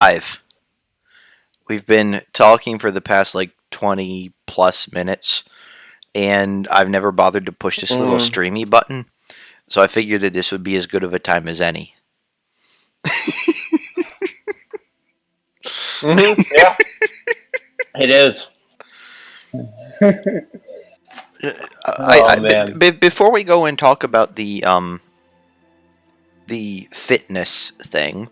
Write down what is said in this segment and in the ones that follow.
Live. We've been talking for the past like 20 plus minutes, and I've never bothered to push this little Mm, streamy button, so I figured that this would be as good of a time as any. yeah, it is. Oh man. Before we go and talk about the fitness thing,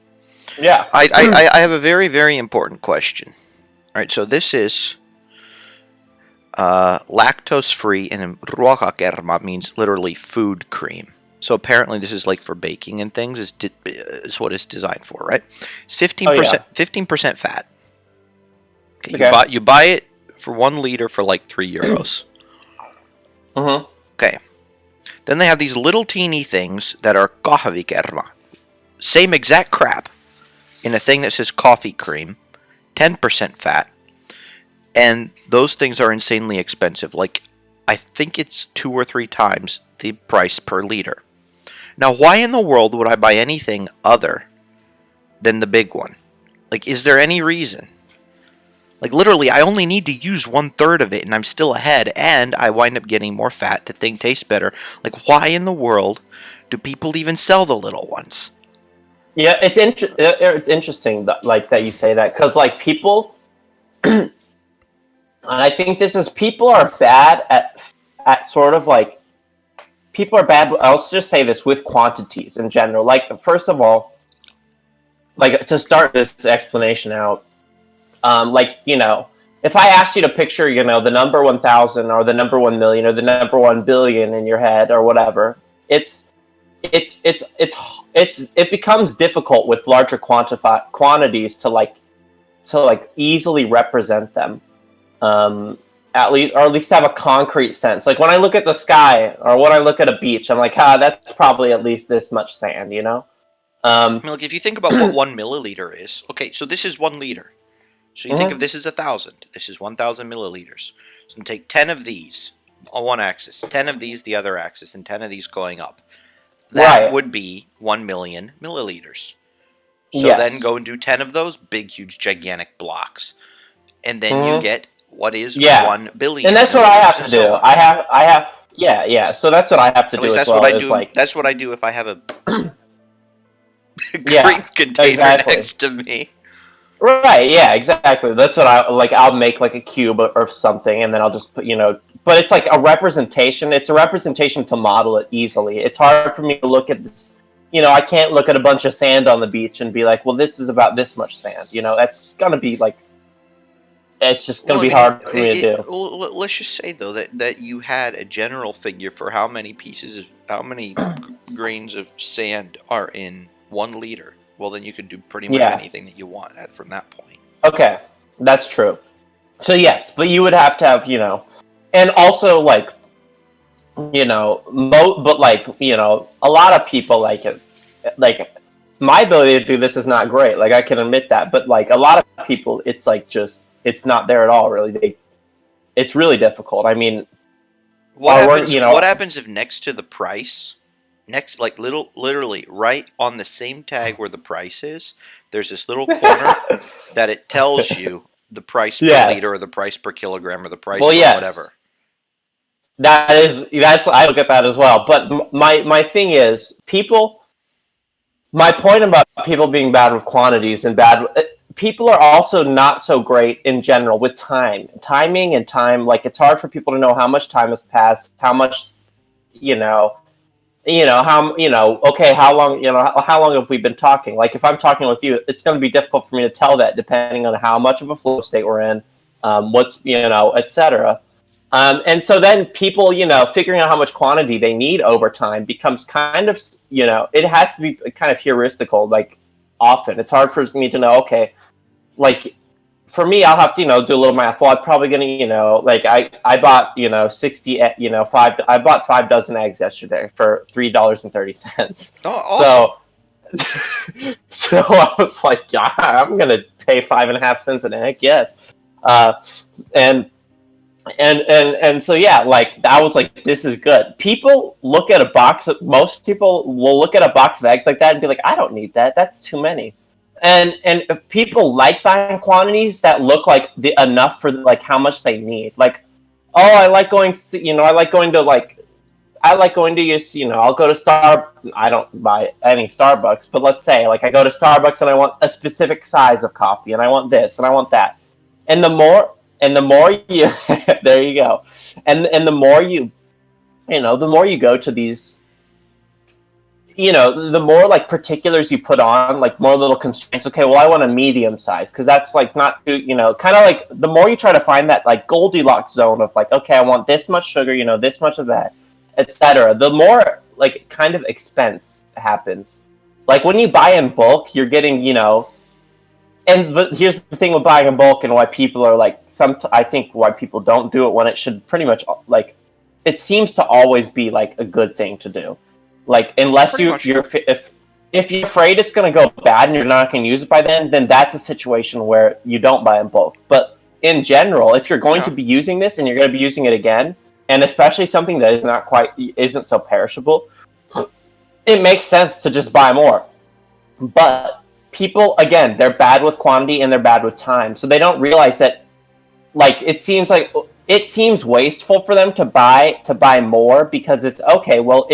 Yeah. I have a very very important question. All right, so this is lactose free, and ruokakerma means literally food cream. So apparently this is like for baking and things. Is what it's designed for, right? It's Oh yeah. 15% fat. Okay, Okay. you buy it for 1 liter for like €3. Mm-hmm. Okay. Then they have these little teeny things that are kahvikerma. Same exact crap in a thing that says coffee cream, 10% fat, and those things are insanely expensive. Like, I think it's 2 or 3 times the price per liter. Now, why in the world would I buy anything other than the big one? Like, is there any reason? Like, literally, I only need to use 1/3 of it and I'm still ahead, and I wind up getting more fat. The thing tastes better. Like, why in the world do people even sell the little ones? Yeah, it's interesting that like that you say that because like people, I think this is people are bad at sort of like people are bad. I'll just say this with quantities in general. Like first of all, like to start this explanation out, like if I asked you to picture the number 1,000 or the number 1,000,000 or the number 1 billion in your head or whatever, it's it becomes difficult with larger quantities to easily represent them, at least, or at least have a concrete sense. Like when I look at the sky or when I look at a beach, I'm like, that's probably at least this much sand, I mean, like, if you think about what 1 milliliter is, okay, so this is 1 liter. So you think of Mhm. this as 1,000. This is 1,000 milliliters. So take 10 of these on one axis, 10 of these the other axis, and 10 of these going up. That Right. would be 1 million milliliters. So then Yes. go and do 10 of those big, huge, gigantic blocks. And then you Hmm. get what is Yeah, 1 and billion that's what I milliliters, have and to so do. on. I have. Yeah, yeah. So that's what I have to At do least as that's what well. I Is do. like, That's what I do if I have a cream yeah, container exactly. next to me. Right, yeah, exactly. That's what I like. I'll make like a cube or something, and then I'll just put. But it's like a representation. It's a representation to model it easily. It's hard for me to look at this. I can't look at a bunch of sand on the beach and be like, well, this is about this much sand. That's gonna be like, it's just gonna Well, I be mean, hard for me to do. let's just say though that you had a general figure for how many grains of sand are in 1 liter. Well, then you could do pretty much Yeah. anything that you want from that point. Okay, that's true. So yes, but you would have to have and also like but like a lot of people like it. Like my ability to do this is not great. Like I can admit that, but like a lot of people, it's like just it's not there at all. Really, it's really difficult. I mean, What our work, happens? What happens if next to the price, next like literally right on the same tag where the price is, there's this little corner that it tells you the price per liter or yes. the price per kilogram or the price Well, per yes. whatever. That's I look at that as well. But my thing is people. My point about people being bad with quantities and bad people are also not so great in general with timing and time. Like it's hard for people to know how much time has passed, how much you know how okay, how long how long have we been talking? Like if I'm talking with you, it's going to be difficult for me to tell that depending on how much of a flow state we're in, what's etc. And so then people, figuring out how much quantity they need over time becomes kind of, it has to be kind of heuristical. Like often, it's hard for me to know. Okay, like for me, I'll have to, do a little math. Well, I'm probably gonna, like I bought, 60, five. I bought 5 dozen eggs yesterday for $3.30. Oh, awesome! So, so I was like, yeah, I'm gonna pay 5.5 cents an egg. Yes, and and so yeah, like I was like, this is good. People look at a box. Most people will look at a box of eggs like that and be like, I don't need that. That's too many. And if people like buying quantities that look like enough for like how much they need. Like, oh, I like going to, I like going to use, I'll go to I don't buy any Starbucks, but let's say like I go to Starbucks and I want a specific size of coffee and I want this and I want that. And the more you there you go. And the more the more you go to these, the more like particulars you put on, like more little constraints. Okay, well, I want a medium size because that's like not too, kind of like the more you try to find that like Goldilocks zone of like, okay, I want this much sugar, this much of that, etc. The more like kind of expense happens. Like when you buy in bulk, you're getting, but here's the thing with buying in bulk and why people are like I think why people don't do it when it should pretty much like it seems to always be like a good thing to do. Like unless you're if you're afraid it's going to go bad and you're not going to use it by then that's a situation where you don't buy in bulk. But in general, if you're going to be using this and you're going to be using it again, and especially something that isn't so perishable, it makes sense to just buy more. But people, again, they're bad with quantity and they're bad with time, so they don't realize that. Like it seems wasteful for them to buy more because it's okay. Well,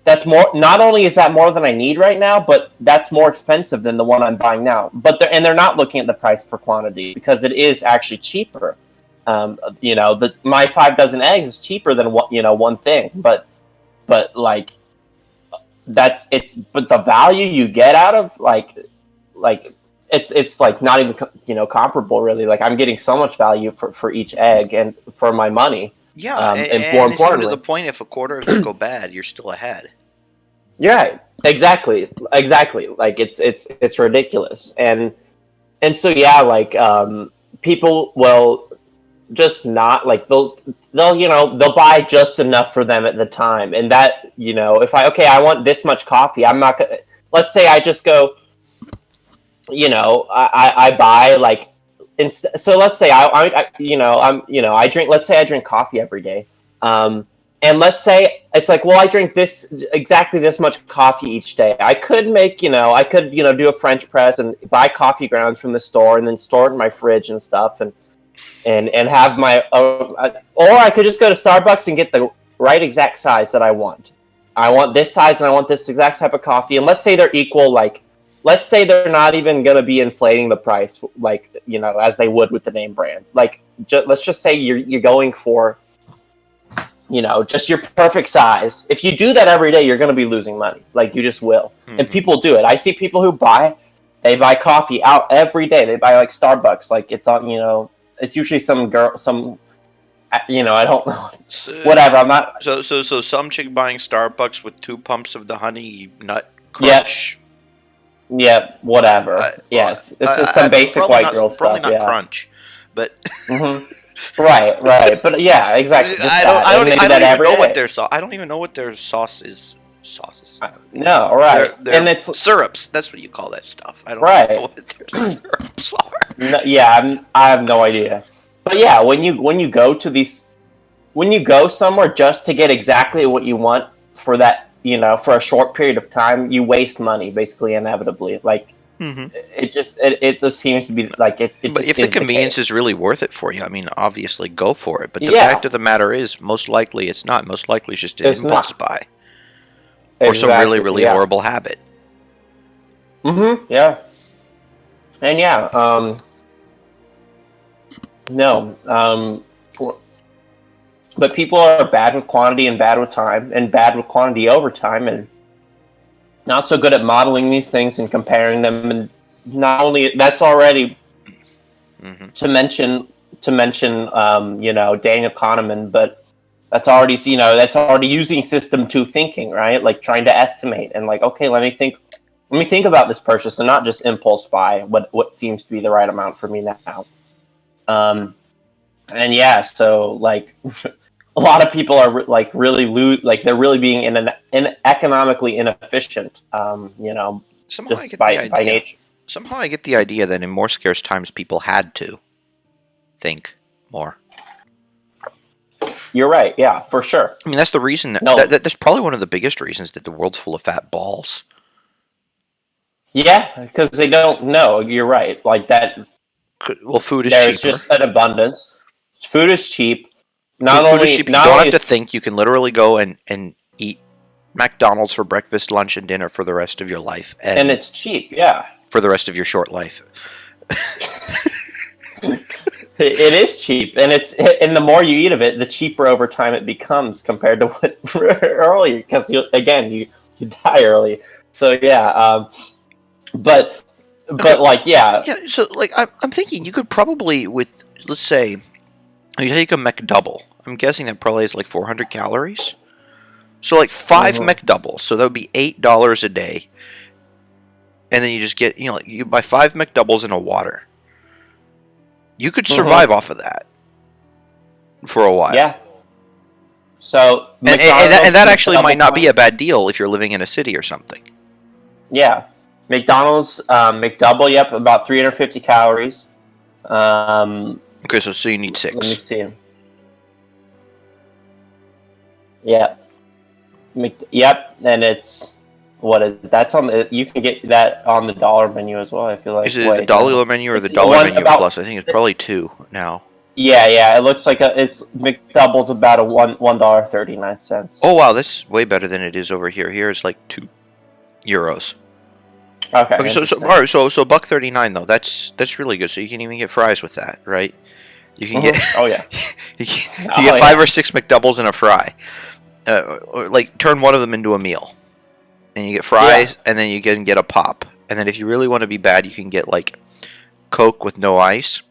that's more. Not only is that more than I need right now, but that's more expensive than the one I'm buying now. But they're not looking at the price per quantity because it is actually cheaper. My 5 dozen eggs is cheaper than one thing, but like but the value you get out of like it's like not even comparable really. Like I'm getting so much value for each egg and for my money. Yeah, and more it's importantly, even to the point if a quarter of them go bad, you're still ahead. Yeah, exactly. Like it's ridiculous, and so yeah, like people will just not like they'll buy just enough for them at the time, and that if I want this much coffee, I'm not gonna. Let's say I just go, I buy like. So let's say I drink. Let's say I drink coffee every day, and let's say it's like, well, I drink exactly this much coffee each day. I could make do a French press and buy coffee grounds from the store and then store it in my fridge and stuff, and have my or I could just go to Starbucks and get the right exact size that I want. I want this size and I want this exact type of coffee, and let's say they're equal, like. Let's say they're not even going to be inflating the price, like, as they would with the name brand. Like, let's just say you're going for, just your perfect size. If you do that every day, you're going to be losing money. Like, you just will. Mm-hmm. And people do it. I see people who buy coffee out every day. They buy, like, Starbucks. Like, it's on, it's usually some girl, I don't know. Whatever, I'm not. So some chick buying Starbucks with 2 pumps of the honey nut crunch. Yeah, whatever. Yes, it's just some basic white girl stuff. Probably not crunch, but right. But yeah, exactly. I don't even know what their sauce. I don't even know what their sauce is. Sauces. No, right. They're and it's syrups. That's what you call that stuff. I don't know what their syrups are. No, yeah, I have no idea. But yeah, when you go to these, when you go somewhere just to get exactly what you want for that. For a short period of time, you waste money, basically, inevitably. Like, it just seems to be like it. But if the convenience is really worth it for you, I mean, obviously go for it. But the fact of the matter is, most likely it's not. Most likely it's just an impulse buy, or some really horrible habit. Yeah. And yeah. No. But people are bad with quantity and bad with time and bad with quantity over time and not so good at modeling these things and comparing them. And not only that's already to mention Daniel Kahneman, but that's already using system 2 thinking, right? Like trying to estimate and like, okay, let me think about this purchase and not just impulse buy what seems to be the right amount for me now. And yeah, so like a lot of people are like really they're really being in economically inefficient. Somehow just by nature. Somehow I get the idea that in more scarce times, people had to think more. You're right. Yeah, for sure. I mean, that's the reason. That's probably one of the biggest reasons that the world's full of fat balls. Yeah, because they don't know. You're right. Like that, Well, food is there's cheaper. just an abundance. Food is cheap. Food is cheap. You Not don't only have to is, think. You can literally go and eat McDonald's for breakfast, lunch, and dinner for the rest of your life, and and it's cheap. Yeah, for the rest of your short life. it is cheap, and the more you eat of it, the cheaper over time it becomes compared to what earlier. Because you die early. So yeah, but Okay, like yeah. yeah. So like, I'm thinking you could probably with, let's say, you take a McDouble. I'm guessing that probably has like 400 calories. So like 5 Mhm. McDoubles. So that would be $8 a day, and then you just get, like, you buy 5 McDoubles and a water. You could Mhm. survive off of that for a while. Yeah. So And that McDonald's actually might McDouble not be point. a bad deal if you're living in a city or something. Yeah, McDonald's McDouble. Yep, about 350 calories. Okay, so you need Let me 6. see. Yeah. Yep, and it's what is that's on the you can get that on the dollar menu as well. I feel Is like it the wait no, dollar menu or the it's dollar one menu about plus? I think it's probably 2 now. yeah. It looks like it's McDouble's about a $1.39. Oh wow, that's way better than it is over here. Here it's like €2. Okay, Okay, so all interesting. right, so $1.39 though. That's really good. So you can even get fries with that, right? You can get Oh yeah, you oh get 5 yeah, or 6 McDoubles and a fry. Or like turn one of them into a meal, and you get yeah. fries, and then you can get a pop. And then if you really want to be bad, you can get like Coke with no ice,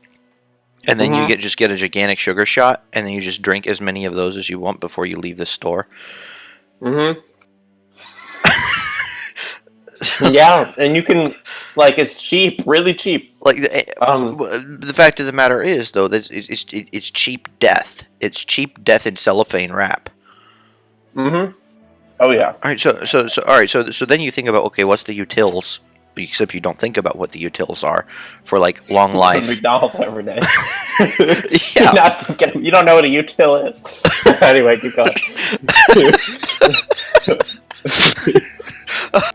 and then you hmm just get a gigantic sugar shot, and then you just drink as many of those as you want before you leave the store. hmm Yeah, and you can like it's cheap, really cheap. Like Um, the fact of the matter is, though, that it's cheap death. It's cheap death in cellophane wrap. hmm Oh yeah. All right, so all right, so then you think about, okay, what's the utils? Except you don't think about what the utils are for like long life. McDonald's every day. You're Yeah. not thinking, you don't know what a util is. Anyway, keep going.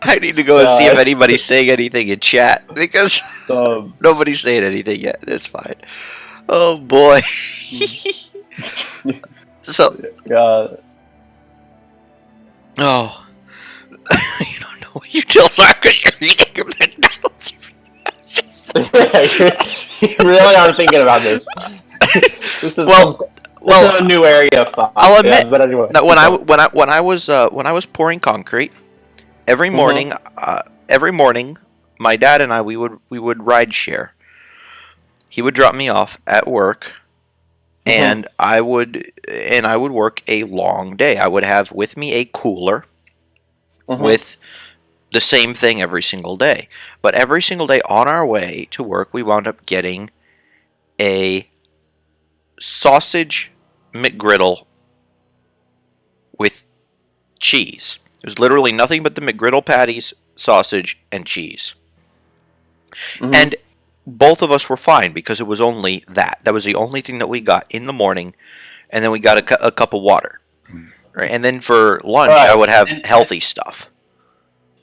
I need to go and see if anybody's saying anything in chat because um, nobody's saying anything yet. That's fine. Oh boy. So, uh, oh, you don't know what utils are because you're eating a McDonald's. you really are thinking about this. This is Well, this is a new area of thought. I'll Yeah, admit but anyway, that keep going. when I was pouring concrete every Mhm, morning, my dad and I we would ride share. He would drop me off at work, mhm, and I would work a long day. I would have with me a cooler mhm, with the same thing every single day. But every single day on our way to work, we wound up getting a sausage McGriddle with cheese. It was literally nothing but the McGriddle patties, sausage, and cheese. mhm. And both of us were fine because it was only that. That was the only thing that we got in the morning, and then we got a cup of water. Right? And then for lunch, I Right, would have healthy stuff.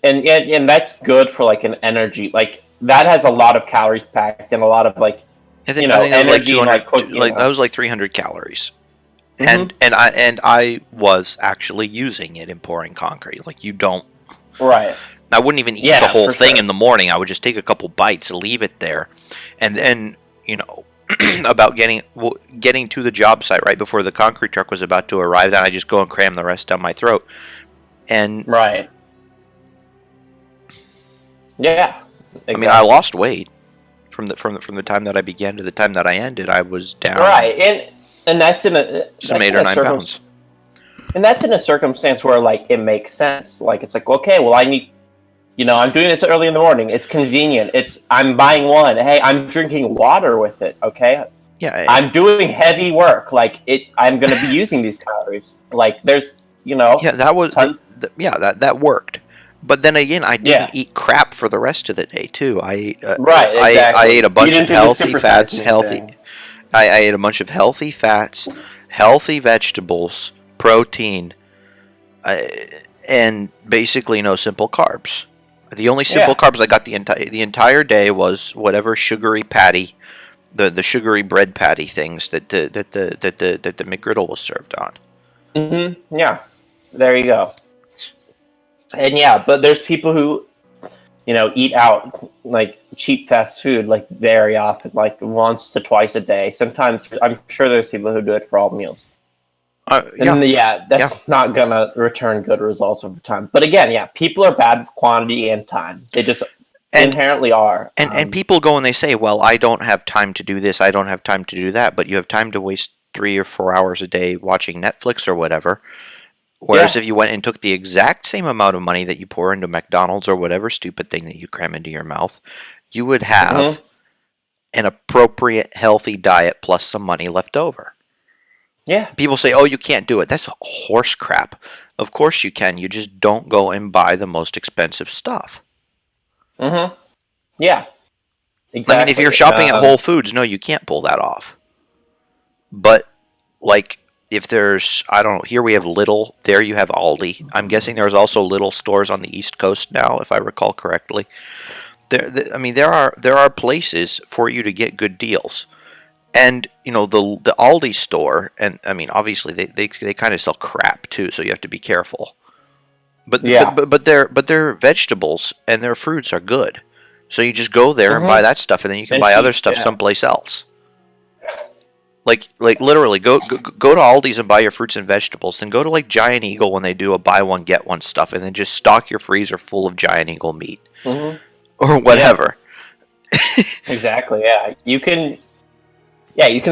and that's good for like an energy. Like that has a lot of calories packed and a lot of like I think that was like energy and 200, like cook. like that was like 300 calories. Mhm. And I was actually using it in pouring concrete. Like you don't. Right. I wouldn't even eat the Yeah, whole for thing sure. in the morning. I would just take a couple bites, leave it there, and then about getting to the job site right before the concrete truck was about to arrive. Then I just go and cram the rest down my throat. And Right. Yeah. I mean, I Exactly. lost weight from the time that I began to the time that I ended. I was down Right, and some 8 or 9 pounds. that's in a circumstance where like it makes sense. Like it's like okay, well I need I'm doing this early in the morning. It's convenient. I'm buying one. Hey, I'm drinking water with it. Okay, Yeah, I'm doing heavy work. Like I'm going to be using these calories. Like there's yeah, that was tons. yeah, that worked. But then again, I didn't Yeah, eat crap for the rest of the day too. I ate right. I ate Exactly. a You bunch didn't of do the healthy supersize fats, me thing. I ate a bunch of healthy fats, healthy vegetables, protein, and basically no simple carbs. The only simple carbs I got the entire day was whatever sugary patty, the sugary bread patty things that the McGriddle was served on. Mm-hmm. Yeah, there you go. And yeah, but there's people who, eat out like cheap fast food like very often, like once to twice a day. Sometimes I'm sure there's people who do it for all meals. That's not gonna return good results over time. But again, people are bad with quantity and time. They just inherently are. And people go and they say, well, I don't have time to do this, I don't have time to do that, but you have time to waste 3 or 4 hours a day watching Netflix or whatever. Whereas if you went and took the exact same amount of money that you pour into McDonald's or whatever stupid thing that you cram into your mouth, you would have an appropriate, healthy diet plus some money left over. Yeah. People say, oh, you can't do it. That's horse crap. Of course you can. You just don't go and buy the most expensive stuff. Mm-hmm. Yeah. Exactly. I mean, if you're shopping at Whole Foods, no, you can't pull that off. But, like, if there's, I don't know, here we have Lidl, there you have Aldi. I'm guessing there's also Lidl stores on the East Coast now, if I recall correctly. There are places for you to get good deals. And, the Aldi store, and, I mean, obviously, they kind of sell crap, too, so you have to be careful. But their vegetables and their fruits are good. So you just go there and buy that stuff, and then you can buy other stuff someplace else. Like literally, go to Aldi's and buy your fruits and vegetables. Then go to like Giant Eagle when they do a buy one get one stuff, and then just stock your freezer full of Giant Eagle meat or whatever. Yeah. Exactly. Yeah, you can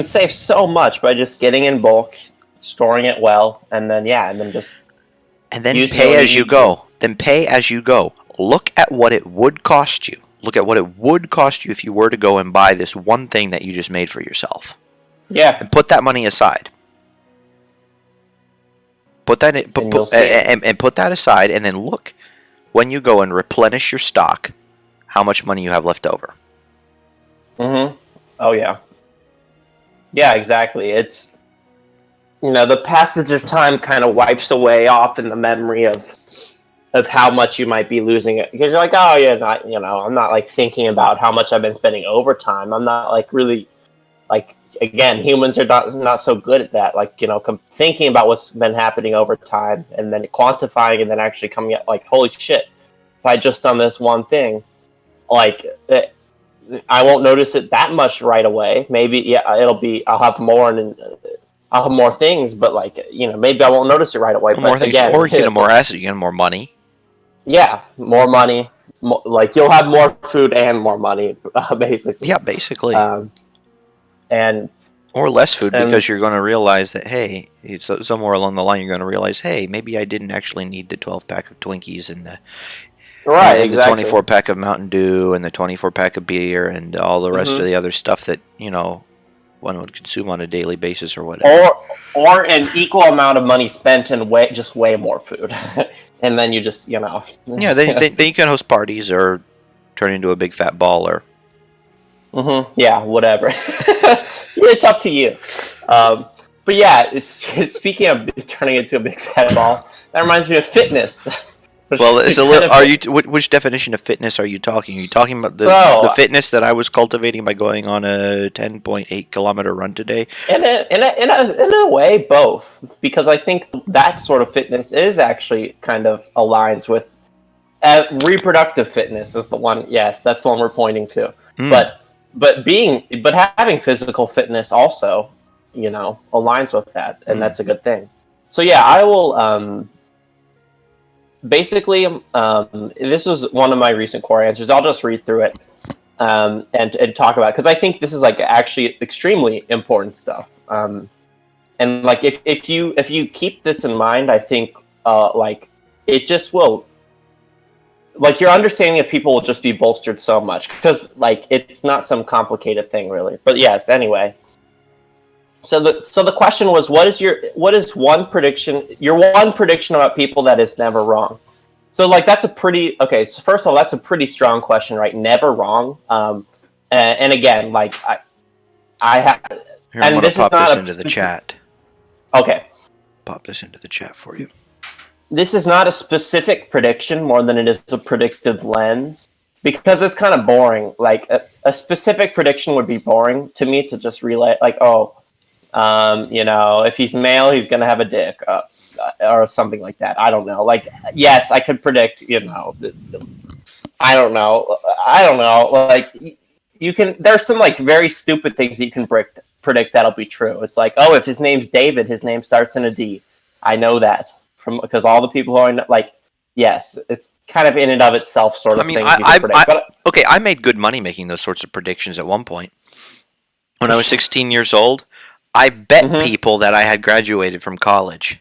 save so much by just getting in bulk, storing it well, and then pay as you go. Then pay as you go. Look at what it would cost you. Look at what it would cost you if you were to go and buy this one thing that you just made for yourself. Yeah. And put that money aside. Put that in, and put that aside, and then look when you go and replenish your stock, how much money you have left over. Mm-hmm. Oh yeah. Yeah, exactly. It's the passage of time kind of wipes away often the memory of how much you might be losing it, because you're like, oh yeah, I'm not like thinking about how much I've been spending overtime. I'm not like really like. Again, humans are not so good at that. Like, thinking about what's been happening over time and then quantifying and then actually coming at like, holy shit, if I just done this one thing, like, I won't notice it that much right away. Maybe, I'll have more and I'll have more things, but like, maybe I won't notice it right away. More things, again, or you get more assets, you get more money. Yeah, more money. Like, you'll have more food and more money, basically. Yeah, basically. Or less food, because you're going to realize that, hey, somewhere along the line you're going to realize, hey, maybe I didn't actually need the 12-pack of Twinkies and the 24-pack of Mountain Dew and the 24-pack of beer and all the rest of the other stuff that, one would consume on a daily basis or whatever. Or an equal amount of money spent in way more food. And then you just, Yeah, then you can host parties or turn into a big fat baller. Yeah, whatever. It's up to you. But yeah, speaking of turning into a big fat ball, that reminds me of fitness. Well, it's a little. Which definition of fitness are you talking? Are you talking about the fitness that I was cultivating by going on a 10.8 kilometer run today? In a way, both, because I think that sort of fitness is actually kind of aligns with reproductive fitness is the one. Yes, that's the one we're pointing to. But having physical fitness also, aligns with that, and that's a good thing. So yeah, I will. Basically, this is one of my recent core answers. I'll just read through it and talk about it, because I think this is like actually extremely important stuff. And like if you keep this in mind, I think like it just will. Like, your understanding of people will just be bolstered so much, because like it's not some complicated thing really. But yes, anyway. So the question was, what is your one prediction about people that is never wrong? So like that's a pretty so first of all, that's a pretty strong question, right? Never wrong. And again, like I have, here, I'm going to pop this into the chat. Okay. Pop this into the chat for you. this is not a specific prediction more than it is a predictive lens, because it's kind of boring. Like a specific prediction would be boring to me to just relay, like, oh, if he's male, he's going to have a dick, or something like that. I don't know. Like, yes, I could predict, I don't know. Like, you can, there's some like very stupid things that you can predict that'll be true. It's like, oh, if his name's David, his name starts in a D. I know that because all the people who are like, yes, it's kind of in and of itself sort of things you can predict. Okay, I made good money making those sorts of predictions at one point. When I was 16 years old, I bet people that I had graduated from college.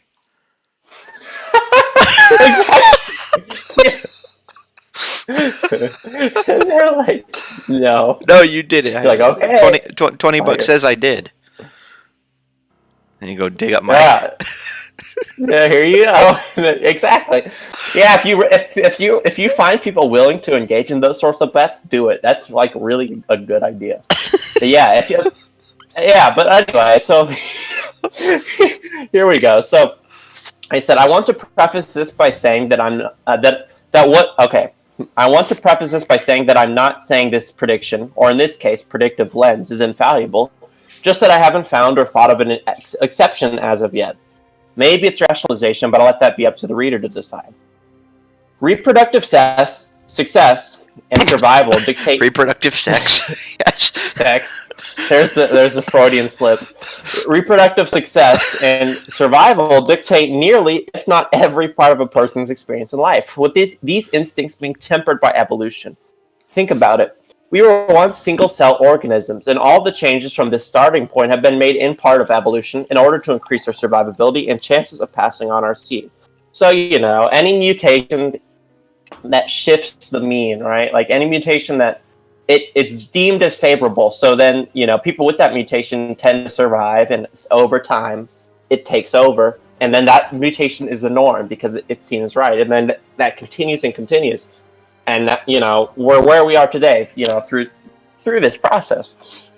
Exactly. They're like, no. No, you did it. You're like, okay. 20 bucks says I did. And you go dig up my... Yeah, here you go. Exactly. Yeah, if you find people willing to engage in those sorts of bets, do it. That's like really a good idea. But yeah, but anyway, so here we go. So I said I want to preface this by saying that I want to preface this by saying that I'm not saying this prediction, or in this case, predictive lens, is infallible, just that I haven't found or thought of an exception as of yet. Maybe it's rationalization, but I'll let that be up to the reader to decide. Reproductive success and survival dictate... Reproductive sex. Yes. Sex. There's a Freudian slip. Reproductive success and survival dictate nearly, if not every part of a person's experience in life, with these instincts being tempered by evolution. Think about it. We were once single-cell organisms, and all the changes from this starting point have been made in part of evolution in order to increase our survivability and chances of passing on our seed. So, any mutation that shifts the mean, right? Like any mutation that it's deemed as favorable. So then, people with that mutation tend to survive, and over time, it takes over. And then that mutation is the norm because it seems right. And then that continues and continues. And we're where we are today, through this process.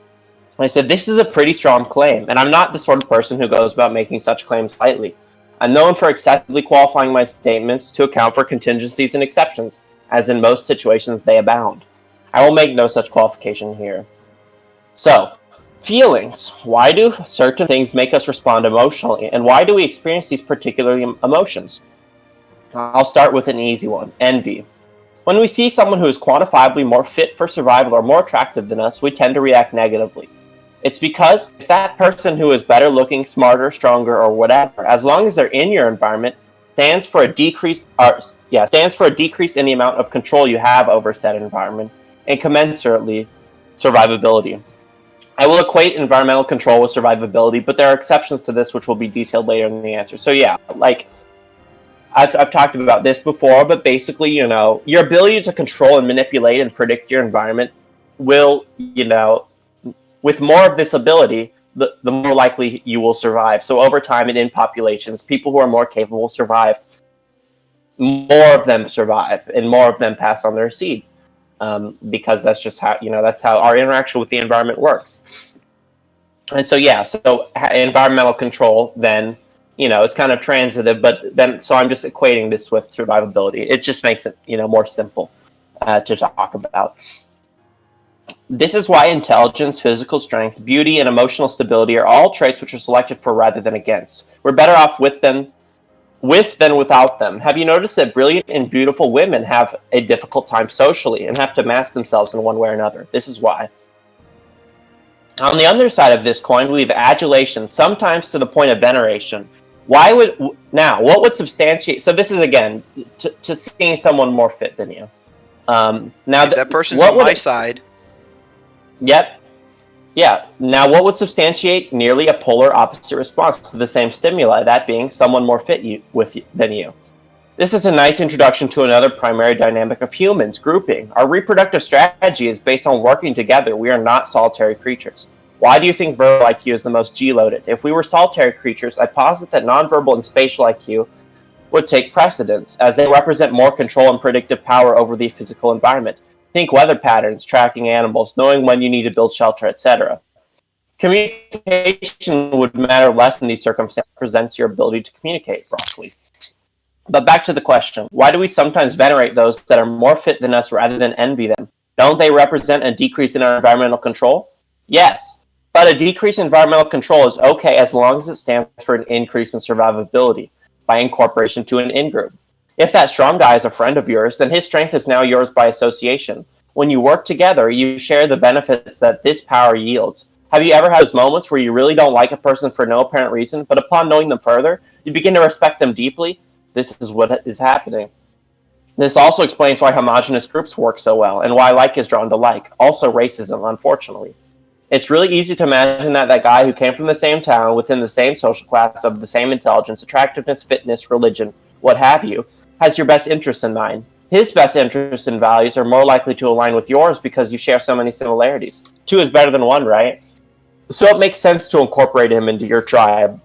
I said, this is a pretty strong claim, and I'm not the sort of person who goes about making such claims lightly. I'm known for excessively qualifying my statements to account for contingencies and exceptions, as in most situations they abound. I will make no such qualification here. So, feelings. Why do certain things make us respond emotionally, and why do we experience these particular emotions? I'll start with an easy one, envy. When we see someone who is quantifiably more fit for survival or more attractive than us, we tend to react negatively. It's because if that person who is better looking, smarter, stronger, or whatever, as long as they're in your environment, stands for a decrease in the amount of control you have over said environment, and commensurately, survivability. I will equate environmental control with survivability, but there are exceptions to this which will be detailed later in the answer. So yeah, like I've talked about this before, but basically, your ability to control and manipulate and predict your environment will, with more of this ability, the more likely you will survive. So over time and in populations, people who are more capable survive. More of them survive, and more of them pass on their seed, because that's just how that's how our interaction with the environment works. And so environmental control then. It's kind of transitive, but then, so I'm just equating this with survivability. It just makes it, more simple to talk about. This is why intelligence, physical strength, beauty, and emotional stability are all traits which are selected for rather than against. We're better off with than without them. Have you noticed that brilliant and beautiful women have a difficult time socially and have to mask themselves in one way or another? This is why. On the other side of this coin, we have adulation, sometimes to the point of veneration. What would substantiate? So this is again to seeing someone more fit than you. Now, if that person's on my side. Yep. Yeah. Now, what would substantiate nearly a polar opposite response to the same stimuli? That being someone more fit than you. This is a nice introduction to another primary dynamic of humans: grouping. Our reproductive strategy is based on working together. We are not solitary creatures. Why do you think verbal IQ is the most G-loaded? If we were solitary creatures, I posit that nonverbal and spatial IQ would take precedence, as they represent more control and predictive power over the physical environment. Think weather patterns, tracking animals, knowing when you need to build shelter, etc. Communication would matter less in these circumstances. Presents your ability to communicate broadly. But back to the question, why do we sometimes venerate those that are more fit than us rather than envy them? Don't they represent a decrease in our environmental control? Yes, but a decrease in environmental control is okay as long as it stands for an increase in survivability by incorporation to an in-group. If that strong guy is a friend of yours, then his strength is now yours by association. When you work together, you share the benefits that this power yields. Have you ever had those moments where you really don't like a person for no apparent reason, but upon knowing them further, you begin to respect them deeply? This is what is happening. This also explains why homogenous groups work so well, and why like is drawn to like. Also racism, unfortunately. It's really easy to imagine that guy who came from the same town, within the same social class, of the same intelligence, attractiveness, fitness, religion, what have you, has your best interests in mind. His best interests and values are more likely to align with yours because you share so many similarities. 2 is better than 1, right? So it makes sense to incorporate him into your tribe,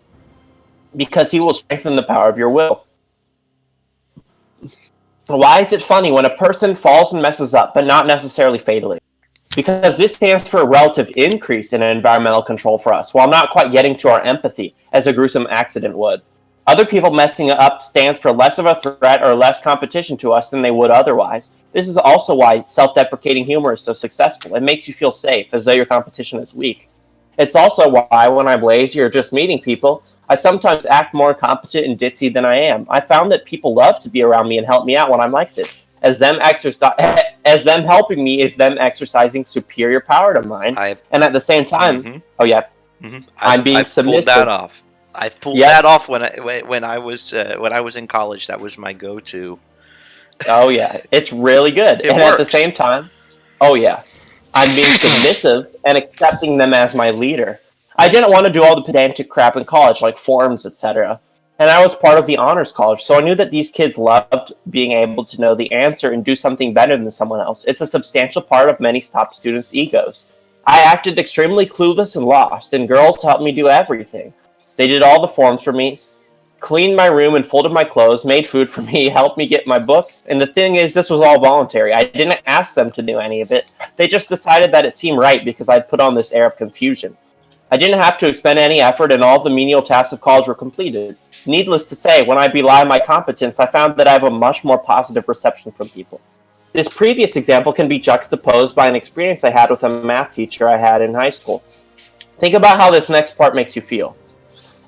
because he will strengthen the power of your will. Why is it funny when a person falls and messes up, but not necessarily fatally? Because this stands for a relative increase in environmental control for us, while not quite getting to our empathy, as a gruesome accident would. Other people messing up stands for less of a threat or less competition to us than they would otherwise. This is also why self-deprecating humor is so successful. It makes you feel safe, as though your competition is weak. It's also why, when I'm lazy or just meeting people, I sometimes act more incompetent and ditzy than I am. I found that people love to be around me and help me out when I'm like this. As them helping me is them exercising superior power to mine. And at the same time, I'm being submissive. Pulled that off. I pulled that off when I was in college. That was my go-to. Oh yeah, it's really good. It works. At the same time, I'm being submissive and accepting them as my leader. I didn't want to do all the pedantic crap in college, like forms, etc. And I was part of the honors college, so I knew that these kids loved being able to know the answer and do something better than someone else. It's a substantial part of many top students' egos. I acted extremely clueless and lost, and girls helped me do everything. They did all the forms for me, cleaned my room and folded my clothes, made food for me, helped me get my books. And the thing is, this was all voluntary. I didn't ask them to do any of it. They just decided that it seemed right because I'd put on this air of confusion. I didn't have to expend any effort, and all the menial tasks of college were completed. Needless to say, when I belie my competence, I found that I have a much more positive reception from people. This previous example can be juxtaposed by an experience I had with a math teacher I had in high school. Think about how this next part makes you feel.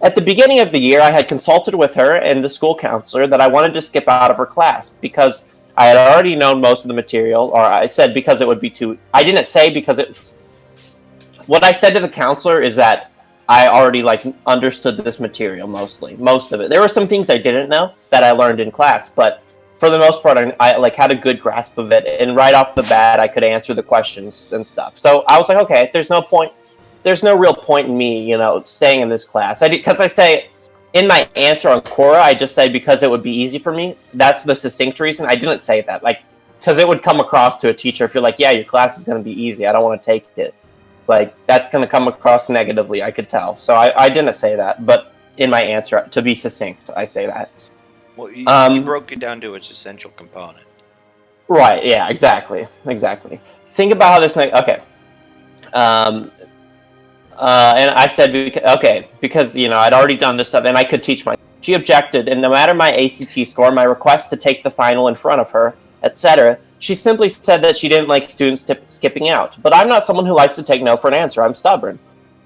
At the beginning of the year, I had consulted with her and the school counselor that I wanted to skip out of her class because I had already known most of the material, or I said because it would be too... I didn't say because it... What I said to the counselor is that I already understood this material mostly, most of it. There were some things I didn't know that I learned in class, but for the most part, I had a good grasp of it, and right off the bat, I could answer the questions and stuff. So I was like, okay, there's no real point in me, staying in this class. Because I say in my answer on Quora, I just say because it would be easy for me. That's the succinct reason. I didn't say that, because it would come across to a teacher if you're like, yeah, your class is going to be easy. I don't want to take it. That's going to come across negatively, I could tell. So I didn't say that, but in my answer, to be succinct, I say that. Well, you broke it down to its essential component. Right, yeah, exactly. Think about how this... Okay. And I said, because, I'd already done this stuff, and I could teach my... She objected, and no matter my ACT score, my request to take the final in front of her, etc., she simply said that she didn't like students skipping out. But I'm not someone who likes to take no for an answer. I'm stubborn.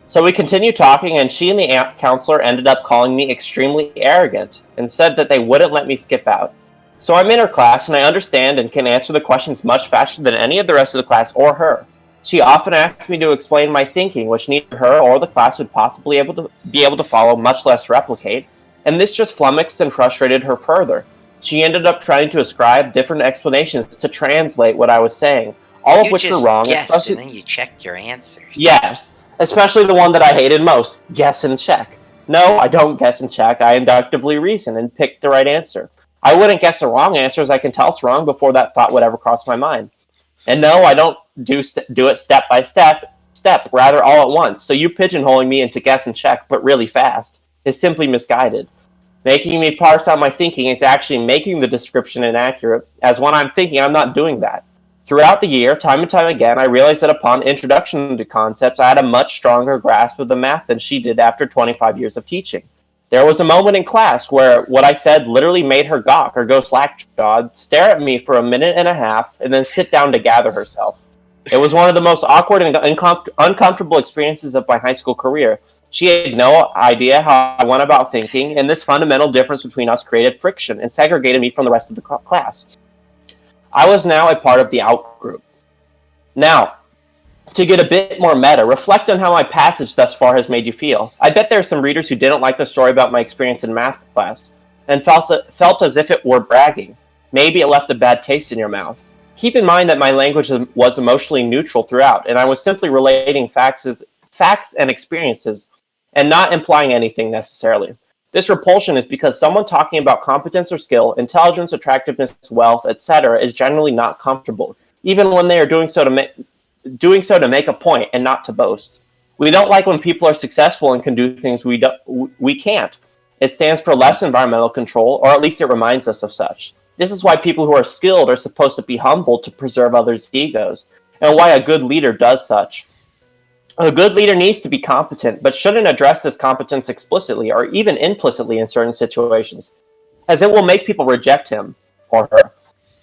So we continued talking, and she and the counselor ended up calling me extremely arrogant and said that they wouldn't let me skip out. So I'm in her class, and I understand and can answer the questions much faster than any of the rest of the class or her. She often asks me to explain my thinking, which neither her or the class would possibly be able to follow, much less replicate, and this just flummoxed and frustrated her further. She ended up trying to ascribe different explanations to translate what I was saying, all of which were wrong. You just guessed, and then you checked your answers. Yes, especially the one that I hated most, guess and check. No, I don't guess and check. I inductively reason and pick the right answer. I wouldn't guess the wrong answer, as I can tell it's wrong before that thought would ever cross my mind. And no, I don't do it step by step, rather all at once. So you pigeonholing me into guess and check, but really fast, is simply misguided. Making me parse out my thinking is actually making the description inaccurate, as when I'm thinking, I'm not doing that. Throughout the year, time and time again, I realized that upon introduction to concepts, I had a much stronger grasp of the math than she did after 25 years of teaching. There was a moment in class where what I said literally made her gawk or go slack-jawed, stare at me for a minute and a half, and then sit down to gather herself. It was one of the most awkward and uncomfortable experiences of my high school career. She had no idea how I went about thinking, and this fundamental difference between us created friction and segregated me from the rest of the class. I was now a part of the out-group. Now, to get a bit more meta, reflect on how my passage thus far has made you feel. I bet there are some readers who didn't like the story about my experience in math class, and felt as if it were bragging. Maybe it left a bad taste in your mouth. Keep in mind that my language was emotionally neutral throughout, and I was simply relating facts and experiences, and not implying anything necessarily. This repulsion is because someone talking about competence or skill, intelligence, attractiveness, wealth, etc. is generally not comfortable, even when they are doing so to make a point and not to boast. We don't like when people are successful and can do things we can't. It stands for less environmental control, or at least it reminds us of such. This is why people who are skilled are supposed to be humble to preserve others' egos, and why a good leader does such. A good leader needs to be competent, but shouldn't address this competence explicitly or even implicitly in certain situations, as it will make people reject him or her.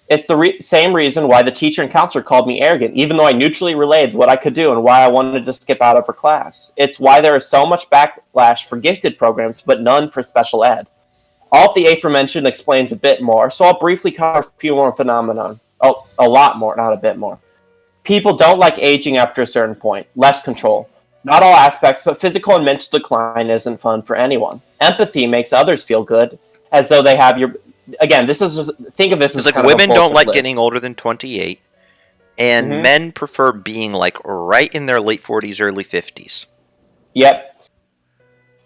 It's the same reason why the teacher and counselor called me arrogant, even though I neutrally relayed what I could do and why I wanted to skip out of her class. It's why there is so much backlash for gifted programs, but none for special ed. All of the aforementioned explains a bit more, so I'll briefly cover a few more phenomena. Oh, a lot more, not a bit more. People don't like aging after a certain point. Less control. Not all aspects, but physical and mental decline isn't fun for anyone. Empathy makes others feel good, as though they have your... Again, this is just... Think of this as like kind women of a don't like list. getting older than 28, and men prefer being like right in their late 40s, early 50s. Yep.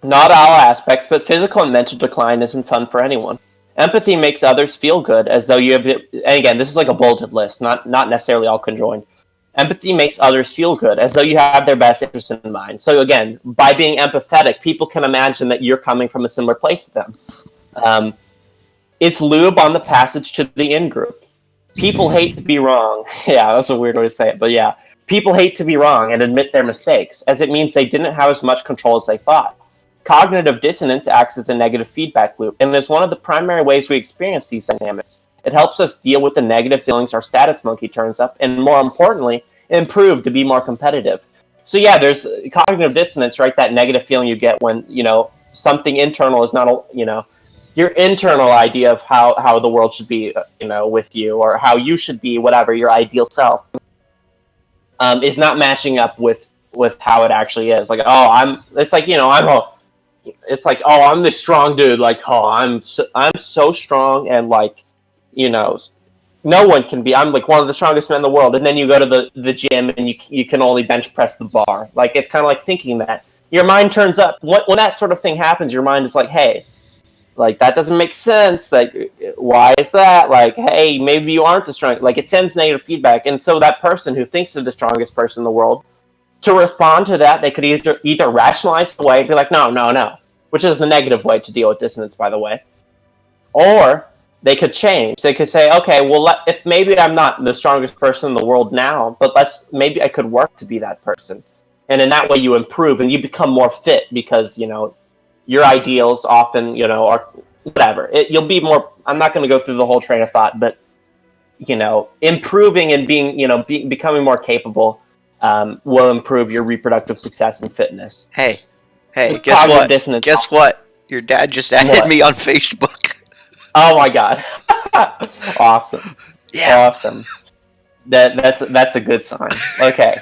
Not all aspects, but physical and mental decline isn't fun for anyone. Empathy makes others feel good, as though you have... And again, this is like a bulleted list, not necessarily all conjoined. Empathy makes others feel good, as though you have their best interest in mind. So again, by being empathetic, people can imagine that you're coming from a similar place to them. It's lube on the passage to the in-group. People hate to be wrong. Yeah, that's a weird way to say it, but yeah. People hate to be wrong and admit their mistakes, as it means they didn't have as much control as they thought. Cognitive dissonance acts as a negative feedback loop, and is one of the primary ways we experience these dynamics. It helps us deal with the negative feelings our status monkey turns up, and more importantly, improve to be more competitive. So yeah, there's cognitive dissonance, right? That negative feeling you get when, something internal is not, your internal idea of how the world should be, with you, or how you should be, whatever, your ideal self, is not matching up with how it actually is. Like, I'm this strong dude. Like, I'm so strong, and like, no one can be. I'm like one of the strongest men in the world. And then you go to the gym and you can only bench press the bar. Like, it's kind of like thinking that your mind turns up when that sort of thing happens. Your mind is like, hey, like, that doesn't make sense. Like, why is that? Like, hey, maybe you aren't the strongest. Like, it sends negative feedback. And so that person who thinks they're the strongest person in the world, to respond to that, they could either rationalize away and be like, no, which is the negative way to deal with dissonance, by the way. Or they could change. They could say, okay, well, if maybe I'm not the strongest person in the world now, but maybe I could work to be that person. And in that way you improve and you become more fit because, your ideals often, are whatever. You'll be more, I'm not going to go through the whole train of thought, but, improving and being, becoming more capable will improve your reproductive success and fitness. Hey, guess what? Guess what? Your dad just added me on Facebook. Oh my god. Awesome. Yeah. Awesome. That's a good sign. Okay.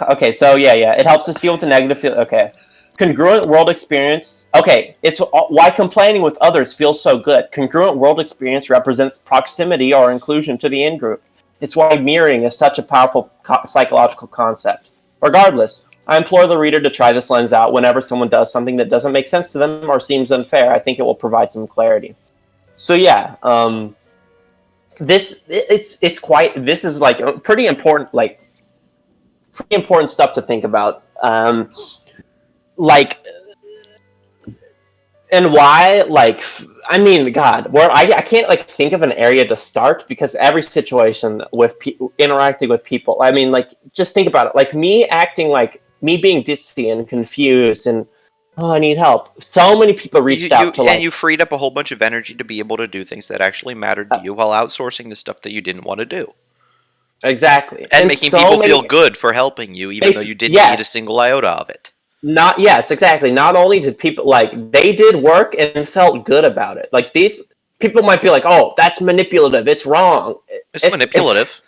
Okay, so yeah. It helps us deal with the negative feel. Okay. Congruent world experience. Okay, it's why complaining with others feels so good. Congruent world experience represents proximity or inclusion to the in-group. It's why mirroring is such a powerful psychological concept. Regardless, I implore the reader to try this lens out whenever someone does something that doesn't make sense to them or seems unfair. I think it will provide some clarity. So yeah, this is like pretty important stuff to think about. And why, God, where I can't think of an area to start because every situation with interacting with people, just think about it. Like me acting like me being dizzy and confused and oh, I need help. So many people reached out to and you freed up a whole bunch of energy to be able to do things that actually mattered to you while outsourcing the stuff that you didn't want to do. Exactly. And making so people feel good for helping you, even though you didn't need a single iota of it. Yes, exactly. Not only did people, like, they did work and felt good about it. Like, these people might be like, oh, that's manipulative. It's wrong. It's manipulative.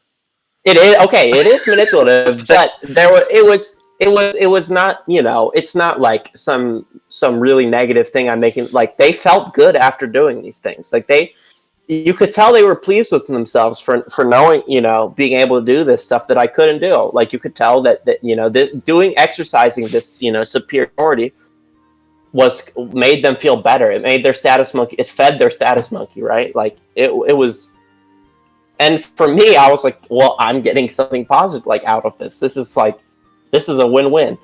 It is, okay, it is manipulative, but it was not, you know, it's not like some really negative thing I'm making. Like, they felt good after doing these things. Like, you could tell they were pleased with themselves for knowing, you know, being able to do this stuff that I couldn't do. Like, you could tell that you know, exercising this, you know, superiority made them feel better. It made their status monkey. It fed their status monkey, right? Like, it was. And for me, I was like, well, I'm getting something positive, like, out of this. This is a win-win.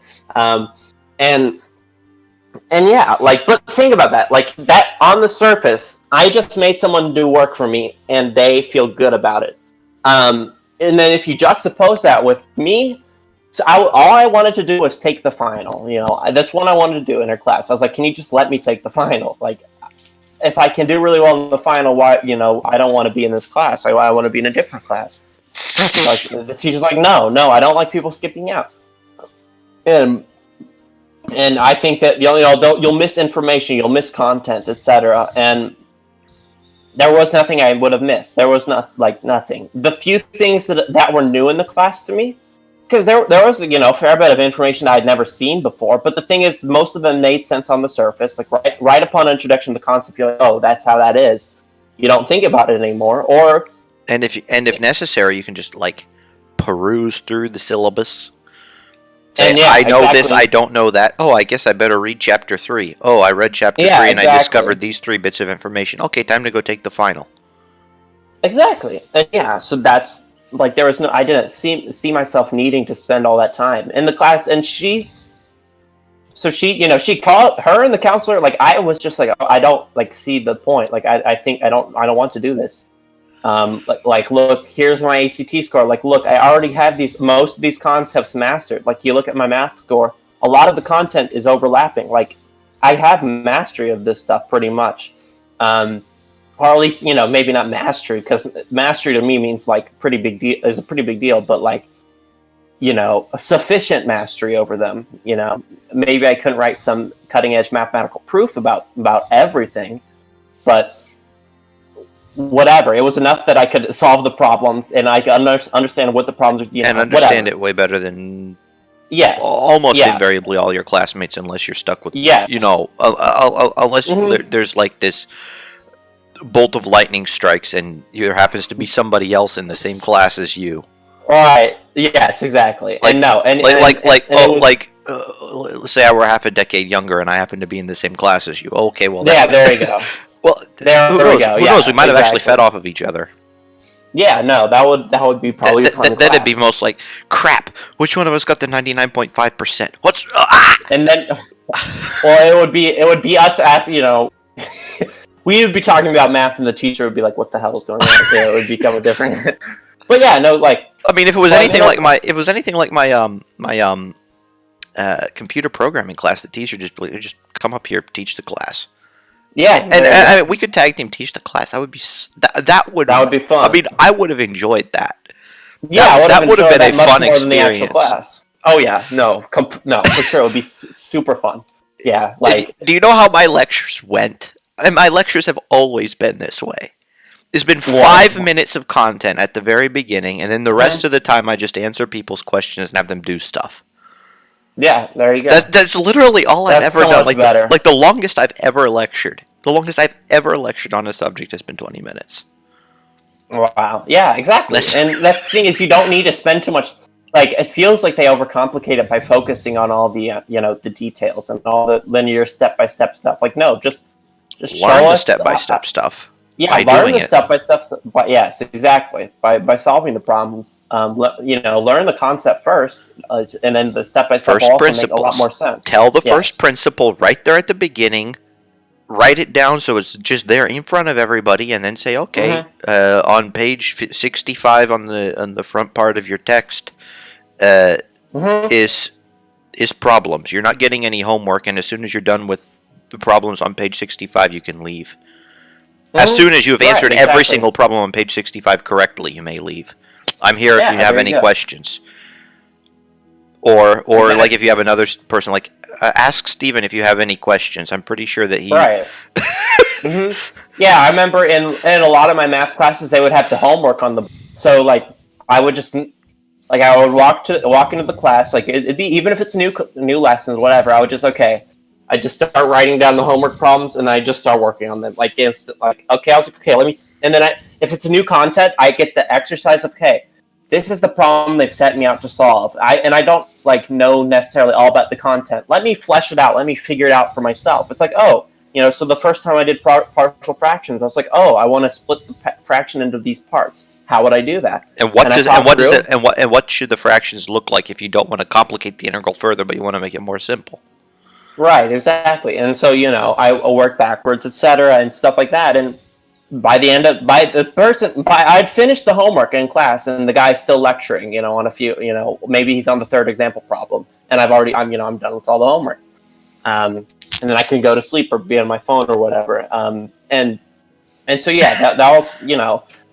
And yeah, like, but think about that. Like, that on the surface, I just made someone do work for me, and they feel good about it. And then if you juxtapose that with me, so all I wanted to do was take the final. You know, that's what I wanted to do in her class. I was like, can you just let me take the final? Like, if I can do really well in the final, why, you know, I don't want to be in this class. I want to be in a different class. Like, the teacher's like, no, I don't like people skipping out. And I think that, you know, you'll miss information, you'll miss content, etc. And there was nothing I would have missed. There was nothing. The few things that were new in the class to me, because there was, you know, a fair bit of information I'd never seen before. But the thing is, most of them made sense on the surface. Like, right upon introduction to the concept, you're like, oh, that's how that is. You don't think about it anymore. And if necessary, you can just, like, peruse through the syllabus. Say, yeah, I know this, I don't know that. Oh, I guess I better read chapter 3. Oh, I read chapter 3 and I discovered these 3 bits of information. Okay, time to go take the final. Exactly. And yeah, so that's, like, there was no, I didn't see myself needing to spend all that time in the class. And she, you know, she called her and the counselor, like, I was just like, oh, I don't, like, see the point. Like, I think I don't want to do this. Like, look, here's my ACT score. Like, look, I already have most of these concepts mastered. Like, you look at my math score, a lot of the content is overlapping. Like, I have mastery of this stuff pretty much. Or at least, you know, maybe not mastery, because mastery to me means, like, is a pretty big deal, but, like, you know, a sufficient mastery over them. You know, maybe I couldn't write some cutting edge mathematical proof about everything, but whatever. It was enough that I could solve the problems, and I could understand what the problems are. You know, and understand it way better than almost invariably all your classmates, unless you're stuck with you know, unless there's like this bolt of lightning strikes, and there happens to be somebody else in the same class as you. Right. Yes. Exactly. Like, and no. And let's say I were half a decade younger, and I happen to be in the same class as you. Okay. Well. Yeah. There you go. Well, who knows? We might have actually fed off of each other. Yeah, no, that would be probably a fun class. Then it'd be most like, crap, which one of us got the 99.5%? What's... And then, well, it would be us asking, you know, we would be talking about math, and the teacher would be like, what the hell is going on? Yeah, it would become a different... But yeah, no, like... I mean, if it was anything like my computer programming class, the teacher just come up here, teach the class. Yeah, and I mean, we could tag team teach the class. That would be that would be fun. I mean, I would have enjoyed that. Yeah, that would have been a fun experience. Class. Oh yeah, no, for sure, it would be super fun. Yeah, like, do you know how my lectures went? And my lectures have always been this way. There's been 5 minutes of content at the very beginning, and then the rest of the time I just answer people's questions and have them do stuff. Yeah, there you go. That's literally all I've ever done. Like the longest I've ever lectured. The longest I've ever lectured on a subject has been 20 minutes. Wow. Yeah, exactly. And that's the thing, is you don't need to spend too much. Like, it feels like they overcomplicate it by focusing on all the you know, the details and all the linear step-by-step stuff. Like, no, just show learn the us step-by-step stuff. Yeah, learn the step-by-step stuff. Yes, exactly. By solving the problems, you know, learn the concept first, and then the step-by-step will also make a lot more sense. Tell the first principle right there at the beginning. Write it down so it's just there in front of everybody, and then say, okay, on page 65 on the front part of your text is is problems. You're not getting any homework, and as soon as you're done with the problems on page 65, you can leave. As soon as you have answered every single problem on page 65 correctly, you may leave. I'm here if you have any questions. Or like if you have another person, like ask Steven if you have any questions. I'm pretty sure that he... Right. Yeah, I remember in a lot of my math classes, they would have the homework on the... So, like, I would just... Like, I would walk into the class, like, it'd be... Even if it's new lessons, whatever, I would just, I just start writing down the homework problems, and I just start working on them. Like, instant, like, okay, I was like, okay, let me... And then if it's a new content, I get the exercise of, okay, this is the problem they've set me out to solve. I don't, like, know necessarily all about the content. Let me flesh it out. Let me figure it out for myself. It's like, oh... so the first time I did partial fractions, I was like, "Oh, I want to split the fraction into these parts. How would I do that?" And what should the fractions look like if you don't want to complicate the integral further, but you want to make it more simple? Right, exactly. And so I work backwards, etc., and stuff like that. And I'd finished the homework in class, and the guy's still lecturing, on a few, maybe he's on the third example problem, and I'm done with all the homework. And then I can go to sleep or be on my phone or whatever. And so, yeah, that was,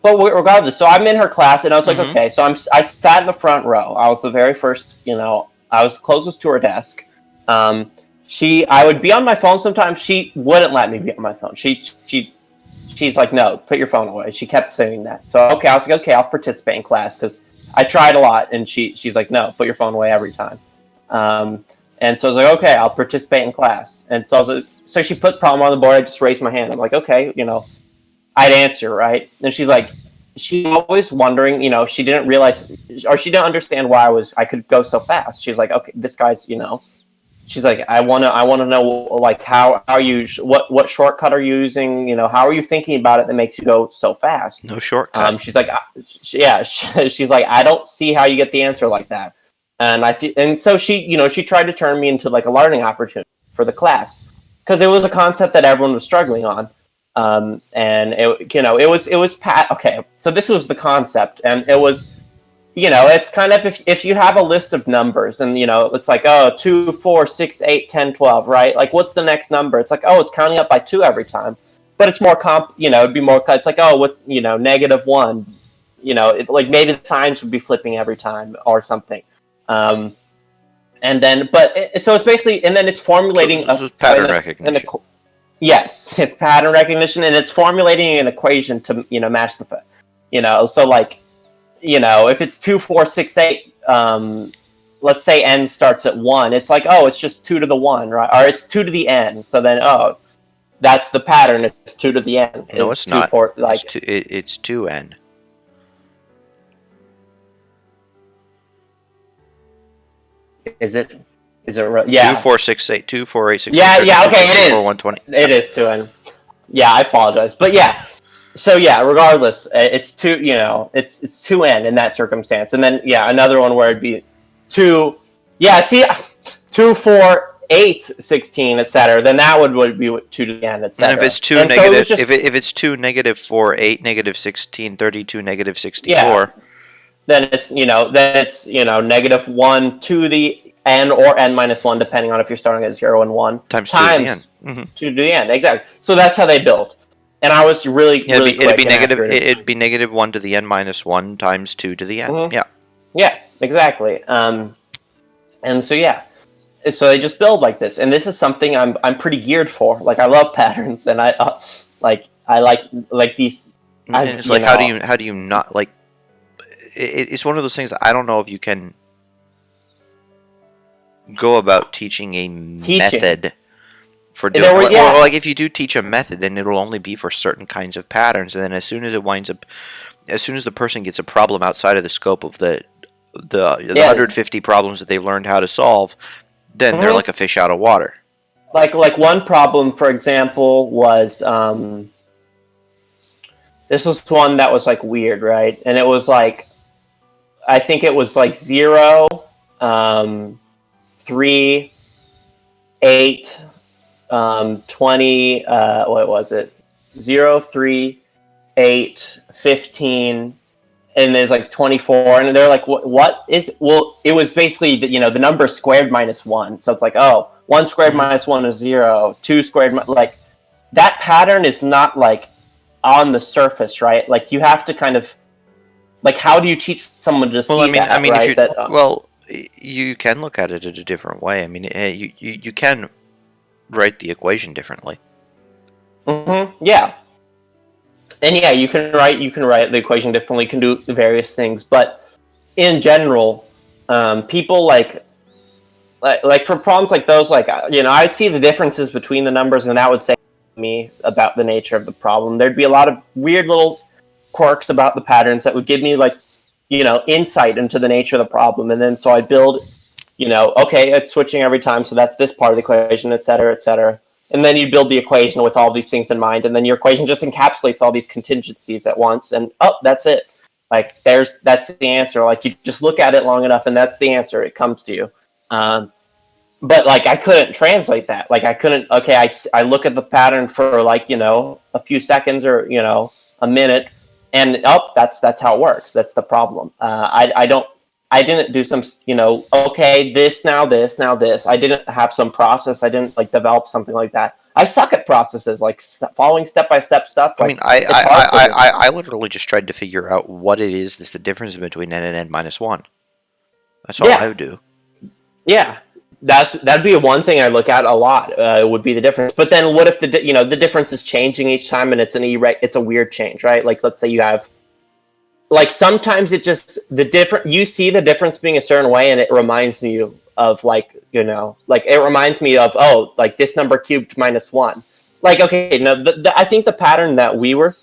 but regardless, so I'm in her class, and I was like, okay, so I sat in the front row. I was the very first, I was closest to her desk. I would be on my phone sometimes. She wouldn't let me be on my phone. She's like, no, put your phone away. She kept saying that. So, okay, I was like, okay, I'll participate in class, because I tried a lot, and she's like, no, put your phone away every time. And so I was like, okay, I'll participate in class. And so so she put problem on the board. I just raised my hand. I'm like, okay, I'd answer, right? And she's like, she's always wondering, she didn't realize, or she didn't understand why I could go so fast. She's like, okay, this guy's, she's like, I want to know, like, how you, what shortcut are you using? How are you thinking about it that makes you go so fast? No shortcut. She's like, she's like, I don't see how you get the answer like that. And so she tried to turn me into like a learning opportunity for the class, because it was a concept that everyone was struggling on. And it was okay. So this was the concept, and it was, it's kind of, if you have a list of numbers, and it's like, 2, 4, 6, 8, 10, 12, right? Like, what's the next number? It's like, it's counting up by 2 every time, but it's more it'd be more, it's like, -1, like maybe the signs would be flipping every time or something. And then, so it's basically, and then it's formulating so pattern recognition. Yes, it's pattern recognition, and it's formulating an equation to, match the, so like, if it's 2, 4, 6, 8, let's say n starts at 1, it's like, it's just 2 to the 1, right? Or it's 2 to the n. So then, that's the pattern. It's 2 to the n. No, it's not. 4, like, it's 2n. Is it? Yeah. 2, 4, 6, 8. 2, 4, 8, 6. Yeah. Okay. It is. 4, 120. It is 2n. Yeah, I apologize, but yeah. So yeah, regardless, it's 2. It's 2n in that circumstance, and then another one where it'd be 2. Yeah. See, 2, 4, 8, 16, etc. Then that would be 2 to the n, etc. And if it's 2 negative, so if it's 2 negative 4, 8 negative 16, 32 negative 64. Yeah. Then it's -1 to the n or n-1, depending on if you're starting at 0 and 1 times 2 to the n. 2 to the n, exactly. So that's how they build. And I was really it'd be negative 1 to the n-1 times 2 to the n. Yeah, exactly. And so so they just build like this, and this is something I'm pretty geared for. Like, I love patterns, and I like these. And it's like, how do you not like? It's one of those things that I don't know if you can go about teaching a method for doing or like, if you do teach a method, then it'll only be for certain kinds of patterns, and then as soon as the person gets a problem outside of the scope of the 150 problems that they've learned how to solve, then they're like a fish out of water. Like one problem, for example, was this was one that was like weird, right? And it was like, I think it was like 0, 3, 8, 20, what was it? 0, 3, 8, 15, and there's like 24, and they're like, what is, well, it was basically the, the number squared minus 1. So it's like, oh, 1 squared minus 1 is 0, 2 squared, like, that pattern is not like on the surface, right? Like, you have to kind of, like, how do you teach someone to see right? Well, you can look at it in a different way. I mean, you can write the equation differently. Yeah. And yeah, you can write the equation differently, can do various things, but in general, people like for problems like those, like, I'd see the differences between the numbers, and that would say to me about the nature of the problem. There'd be a lot of weird little quirks about the patterns that would give me, like, insight into the nature of the problem, and then so I'd build, okay, it's switching every time, so that's this part of the equation, et cetera, et cetera. And then you build the equation with all these things in mind, and then your equation just encapsulates all these contingencies at once, and that's it. Like, that's the answer. Like, you just look at it long enough, and that's the answer. It comes to you. But, like, I couldn't translate that. Like, I couldn't, okay, I look at the pattern for, like, a few seconds or, a minute, and, that's how it works. That's the problem. I didn't do some, okay, this, now this, now this. I didn't have some process. I didn't, like, develop something like that. I suck at processes, like following step-by-step stuff. I mean, I literally just tried to figure out what it is that's the difference between n and n minus 1. That's all I would do. Yeah, that'd be one thing I look at a lot. It would be the difference. But then what if the difference is changing each time, and it's a weird change, right? Like, let's say you have, like, sometimes it just, you see the difference being a certain way, and it reminds me of, like, like, it reminds me of, oh, like, this number cubed minus 1. Like, okay, no, I think the pattern that we were,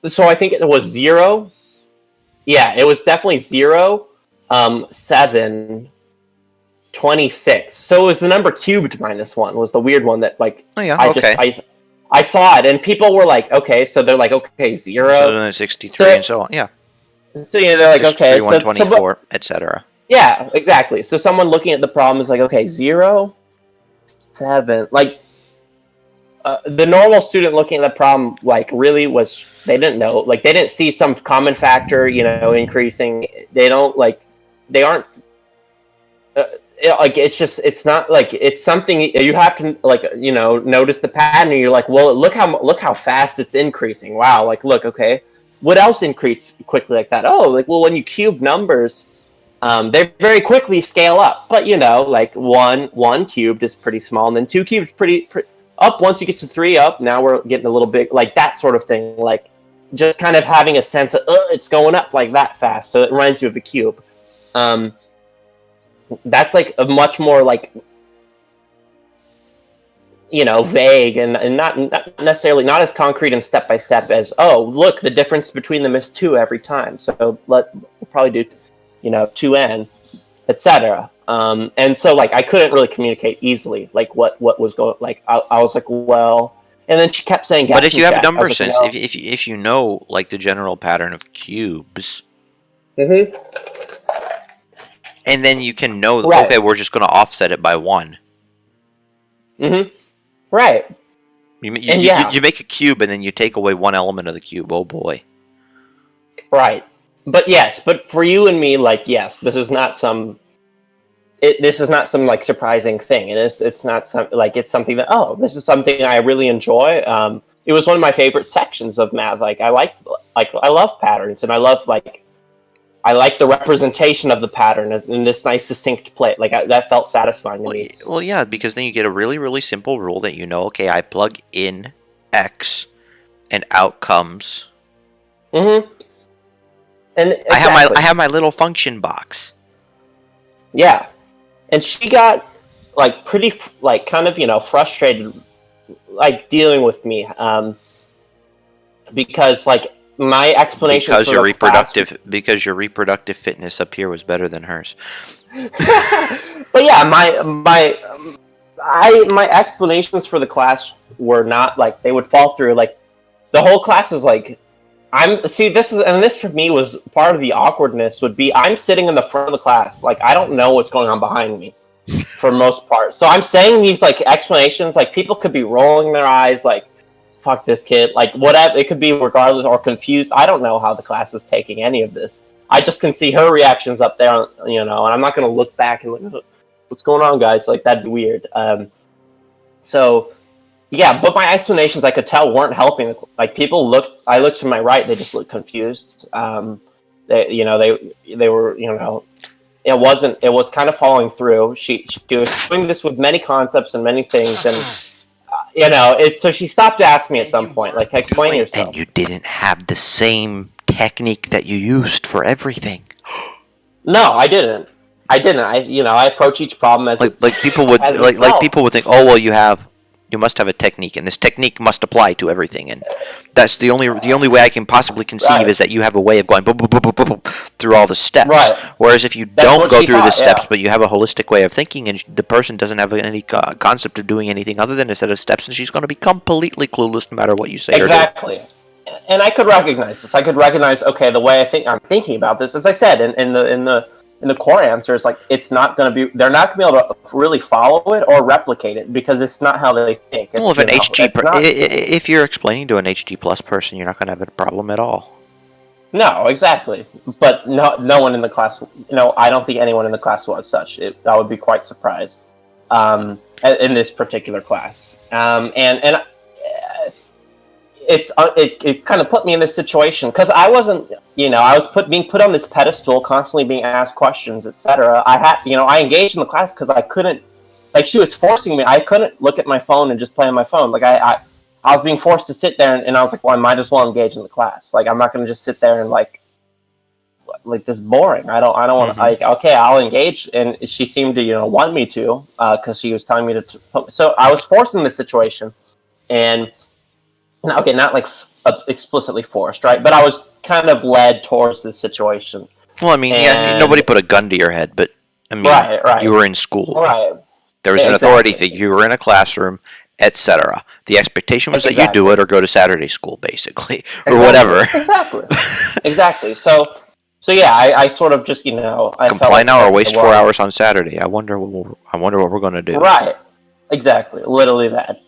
so I think it was 0. Yeah, it was definitely 0, 7, 26. So it was the number cubed minus 1 was the weird one that, like, oh, yeah, I saw it, and people were like, okay, so they're like, okay, 0. So 63 and so on, yeah. So, they're like, okay, 124, etc. Yeah, exactly. So someone looking at the problem is like, okay, 0, 7. Like, the normal student looking at the problem, like, really they didn't know. Like, they didn't see some common factor, increasing. They don't, like, they aren't, like, it's not, like, it's something you have to, like, notice the pattern, and you're like, well, look how fast it's increasing. Wow, like, look, okay, what else increased quickly like that? Oh, like, well, when you cube numbers, they very quickly scale up. But, like, one cubed is pretty small, and then 2 cubed pretty up. Once you get to 3 up, now we're getting a little big, like, that sort of thing. Like, just kind of having a sense of, it's going up like that fast. So it reminds you of a cube. That's, like, a much more, like, vague and not necessarily, not as concrete and step by step as, oh, look, the difference between them is 2 every time. So we'll probably do, 2n, etc. And so, like, I couldn't really communicate easily, like, what was going, like, I was like, well, and then she kept saying, but if you have number sense, like, if you know, like, the general pattern of cubes, and then you can know, right, okay, we're just going to offset it by 1. Right. You make a cube, and then you take away 1 element of the cube. Oh boy. Right. But yes, but for you and me, like, yes, this is not some, like, surprising thing. It's not some, like, it's something that, oh, this is something I really enjoy. It was one of my favorite sections of math. Like, I love patterns, and I like the representation of the pattern in this nice succinct play. Like, that felt satisfying to me. Well, yeah, because then you get a really, really simple rule that okay, I plug in X, and out comes. And exactly. I have my little function box. Yeah, and she got, like, pretty, like, kind of, frustrated, like, dealing with me, because, like, my explanation because your reproductive fitness up here was better than hers. But yeah, my explanations for the class were not, like, they would fall through. Like, the whole class was like, this for me was part of the awkwardness, would be I'm sitting in the front of the class, like, I don't know what's going on behind me for most part. So I'm saying these, like, explanations, like, people could be rolling their eyes, like, fuck this kid. Like, whatever, it could be regardless, or confused. I don't know how the class is taking any of this. I just can see her reactions up there, you know, and I'm not going to look back and look, what's going on, guys? Like, that'd be weird. So, yeah, but my explanations, I could tell, weren't helping. Like, I looked to my right, they just looked confused. They were, you know, it was kind of falling through. She was doing this with many concepts and many things, and you know, so she stopped to ask me at some point, like, explain yourself. And you didn't have the same technique that you used for everything. No, I didn't. I approach each problem as people would think, oh well, you must have a technique, and this technique must apply to everything, and that's the only way I can possibly conceive is that you have a way of going boom, boom, boom, boom, boom, boom, through all the steps. Right. Whereas if you don't go through the steps, but you have a holistic way of thinking, and the person doesn't have any concept of doing anything other than a set of steps, and she's going to be completely clueless no matter what you say. Exactly. Or do. And I could recognize this. I could recognize, okay, the way I'm thinking about this, as I said in the core answers, like, they're not going to be able to really follow it or replicate it because it's not how they think. Well, if you're explaining to an HG plus person, you're not going to have a problem at all. No, exactly. But no one in the class, you know, I don't think anyone in the class was such. I would be quite surprised in this particular class. And it kind of put me in this situation because I wasn't, you know, I was being put on this pedestal, constantly being asked questions, etc. I engaged in the class because I couldn't, like, she was forcing me. I couldn't look at my phone and just play on my phone. Like, I was being forced to sit there, and I was like, well, I might as well engage in the class. Like, I'm not going to just sit there and like this is boring. I don't want to. Like, okay, I'll engage, and she seemed to, you know, want me to because she was telling me to. So I was forced in this situation, and. Okay, not like explicitly forced, right? But I was kind of led towards this situation. Well, I mean, nobody put a gun to your head, but I mean, right. You were in school. Right. There was an authority figure. You were in a classroom, etc. The expectation was that you do it or go to Saturday school, basically, or whatever. Exactly. So yeah, I sort of just, you know, I comply now or waste 4 hours on Saturday. I wonder what we're going to do. Right. Exactly. Literally that.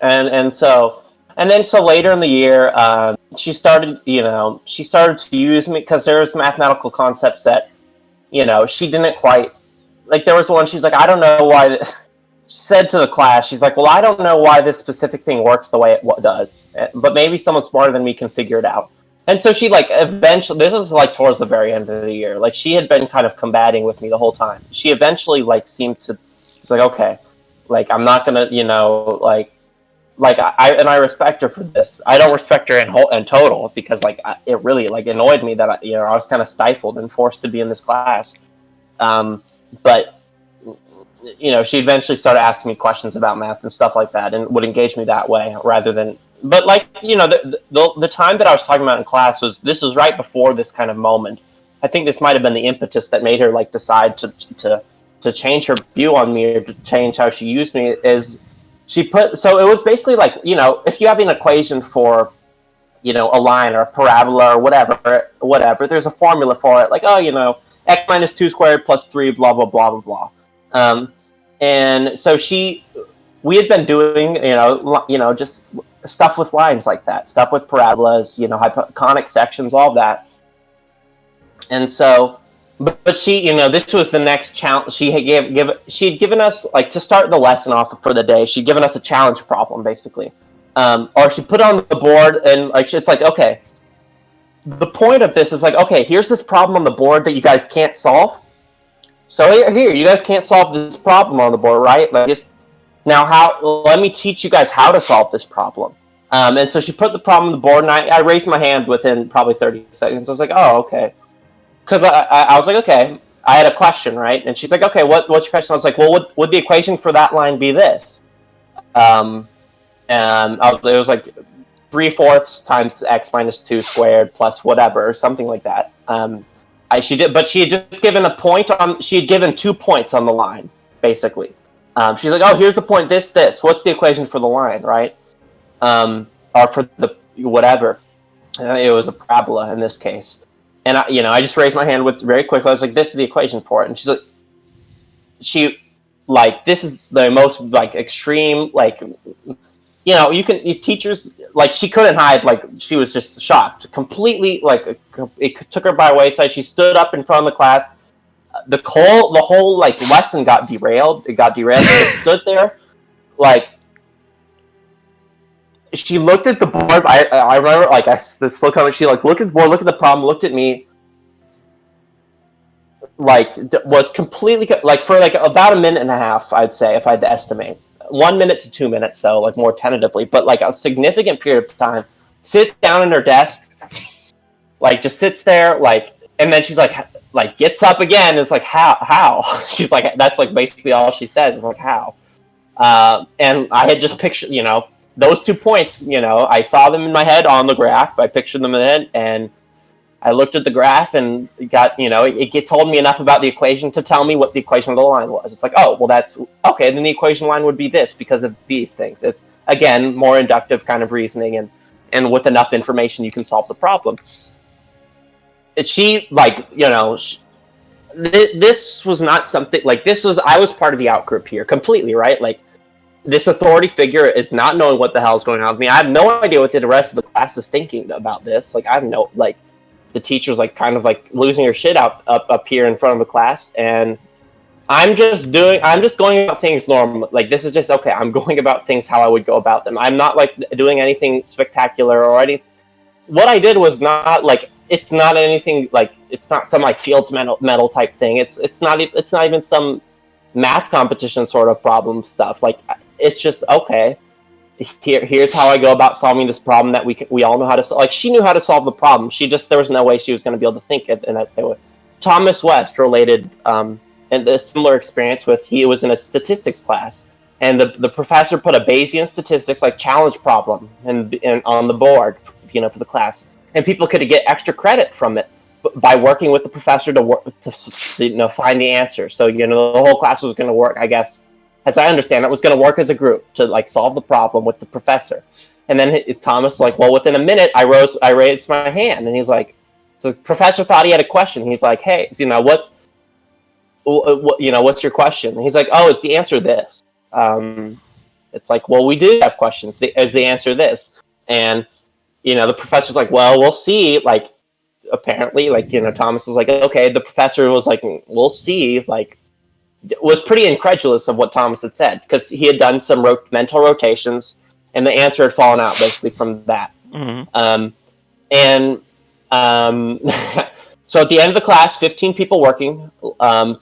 And then later in the year, she started to use me because there was mathematical concepts that, you know, she didn't quite, like, there was one, she's like, I don't know why, she said to the class, she's like, well, I don't know why this specific thing works the way it does, but maybe someone smarter than me can figure it out. And so she, like, eventually, this is, like, towards the very end of the year, like, she had been kind of combating with me the whole time. She eventually, like, seemed to, she's like, okay, like, I'm not gonna, you know, like, I respect her for this. I don't respect her in total because, like, it really, like, annoyed me that I was kind of stifled and forced to be in this class. But you know, she eventually started asking me questions about math and stuff like that, and would engage me that way rather than. But, like, you know, the time that I was talking about in class was right before this kind of moment. I think this might have been the impetus that made her, like, decide to change her view on me or to change how she used me. So it was basically like, you know, if you have an equation for, you know, a line or a parabola or whatever, there's a formula for it. Like, oh, you know, x minus 2 squared plus 3, blah, blah, blah, blah, blah. And so we had been doing, you know, just stuff with lines like that, stuff with parabolas, you know, conic sections, all that. And so, but she, you know, this was the next challenge. She'd given us, like, to start the lesson off for the day, she'd given us a challenge problem, basically. Or she put it on the board, and, like, it's like, okay, the point of this is, like, okay, here's this problem on the board that you guys can't solve. So here, you guys can't solve this problem on the board, right? Like, let me teach you guys how to solve this problem. And so she put the problem on the board, and I raised my hand within probably 30 seconds. I was like, oh, okay. Because I was like, okay, I had a question, right? And she's like, okay, what's your question? I was like, well, would the equation for that line be this? And it was like 3/4 times x minus 2 squared plus whatever, or something like that. She had just given she had given 2 points on the line, basically. She's like, oh, here's the point, this. What's the equation for the line, right? Or for the whatever. It was a parabola in this case. And I just raised my hand very quickly. I was like, this is the equation for it. And she's like, this is the most, like, extreme, like, teachers, like, she couldn't hide, like, she was just shocked completely, like, it took her by wayside. She stood up in front of the class. The whole like lesson got derailed. She just stood there, like, she looked at the board. I remember, like, this look of it. She, like, looked at the board, looked at the problem, looked at me, like, was completely, like, for like about a minute and a half, I'd say, if I had to estimate. 1 minute to 2 minutes, though, like, more tentatively, but like a significant period of time. Sits down in her desk, like, just sits there, like, and then she's like gets up again. And it's like, how? She's like, that's like basically all she says is like, how? And I had just pictured, those 2 points. I saw them in my head on the graph. I pictured them in my head, and I looked at the graph and it told me enough about the equation to tell me what the equation of the line was. It's like, oh, well, that's okay. Then the equation line would be this because of these things. It's, again, more inductive kind of reasoning, and with enough information, you can solve the problem. This was not something like this was. I was part of the out group here completely, right? Like, this authority figure is not knowing what the hell is going on with me. I have no idea what the rest of the class is thinking about this. Like, I have no, like, the teacher's like kind of like losing her shit up here in front of the class, and I'm just going about things normal. Like, this is just okay. I'm going about things how I would go about them. I'm not like doing anything spectacular or anything. What I did was not like, it's not anything like, it's not some like Fields medal type thing. It's not even some math competition sort of problem stuff. Like, it's just okay. Here's how I go about solving this problem that we all know how to solve. Like, she knew how to solve the problem. There was no way she was going to be able to think it in that same way. Thomas West related and a similar experience with, he was in a statistics class, and the professor put a Bayesian statistics like challenge problem and on the board, for the class, and people could get extra credit from it by working with the professor to find the answer. So the whole class was going to work, I guess. As I understand it, was going to work as a group to like solve the problem with the professor. And then Thomas was like, well, within a minute, I raised my hand, and he's like, so the professor thought he had a question. He's like, hey, what's your question? And he's like, oh, it's the answer this. It's like, well, we do have questions. Is the answer this? And the professor's like, well, we'll see. Like, apparently, like, Thomas was like, okay. The professor was like, we'll see. Like, was pretty incredulous of what Thomas had said, because he had done some mental rotations, and the answer had fallen out basically from that. Mm-hmm. So at the end of the class, 15 people working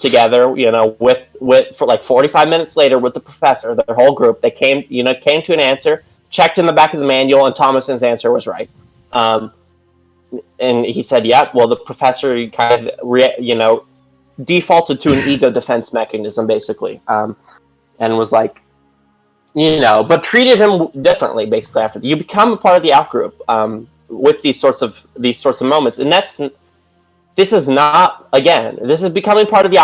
together, with for like 45 minutes later with the professor, their whole group, they came to an answer, checked in the back of the manual, and Thomason's answer was right. And he said, yeah, well, the professor kind of, defaulted to an ego defense mechanism, basically, and was like, but treated him differently, basically, after you become a part of the out group with these sorts of moments. And this is becoming part of the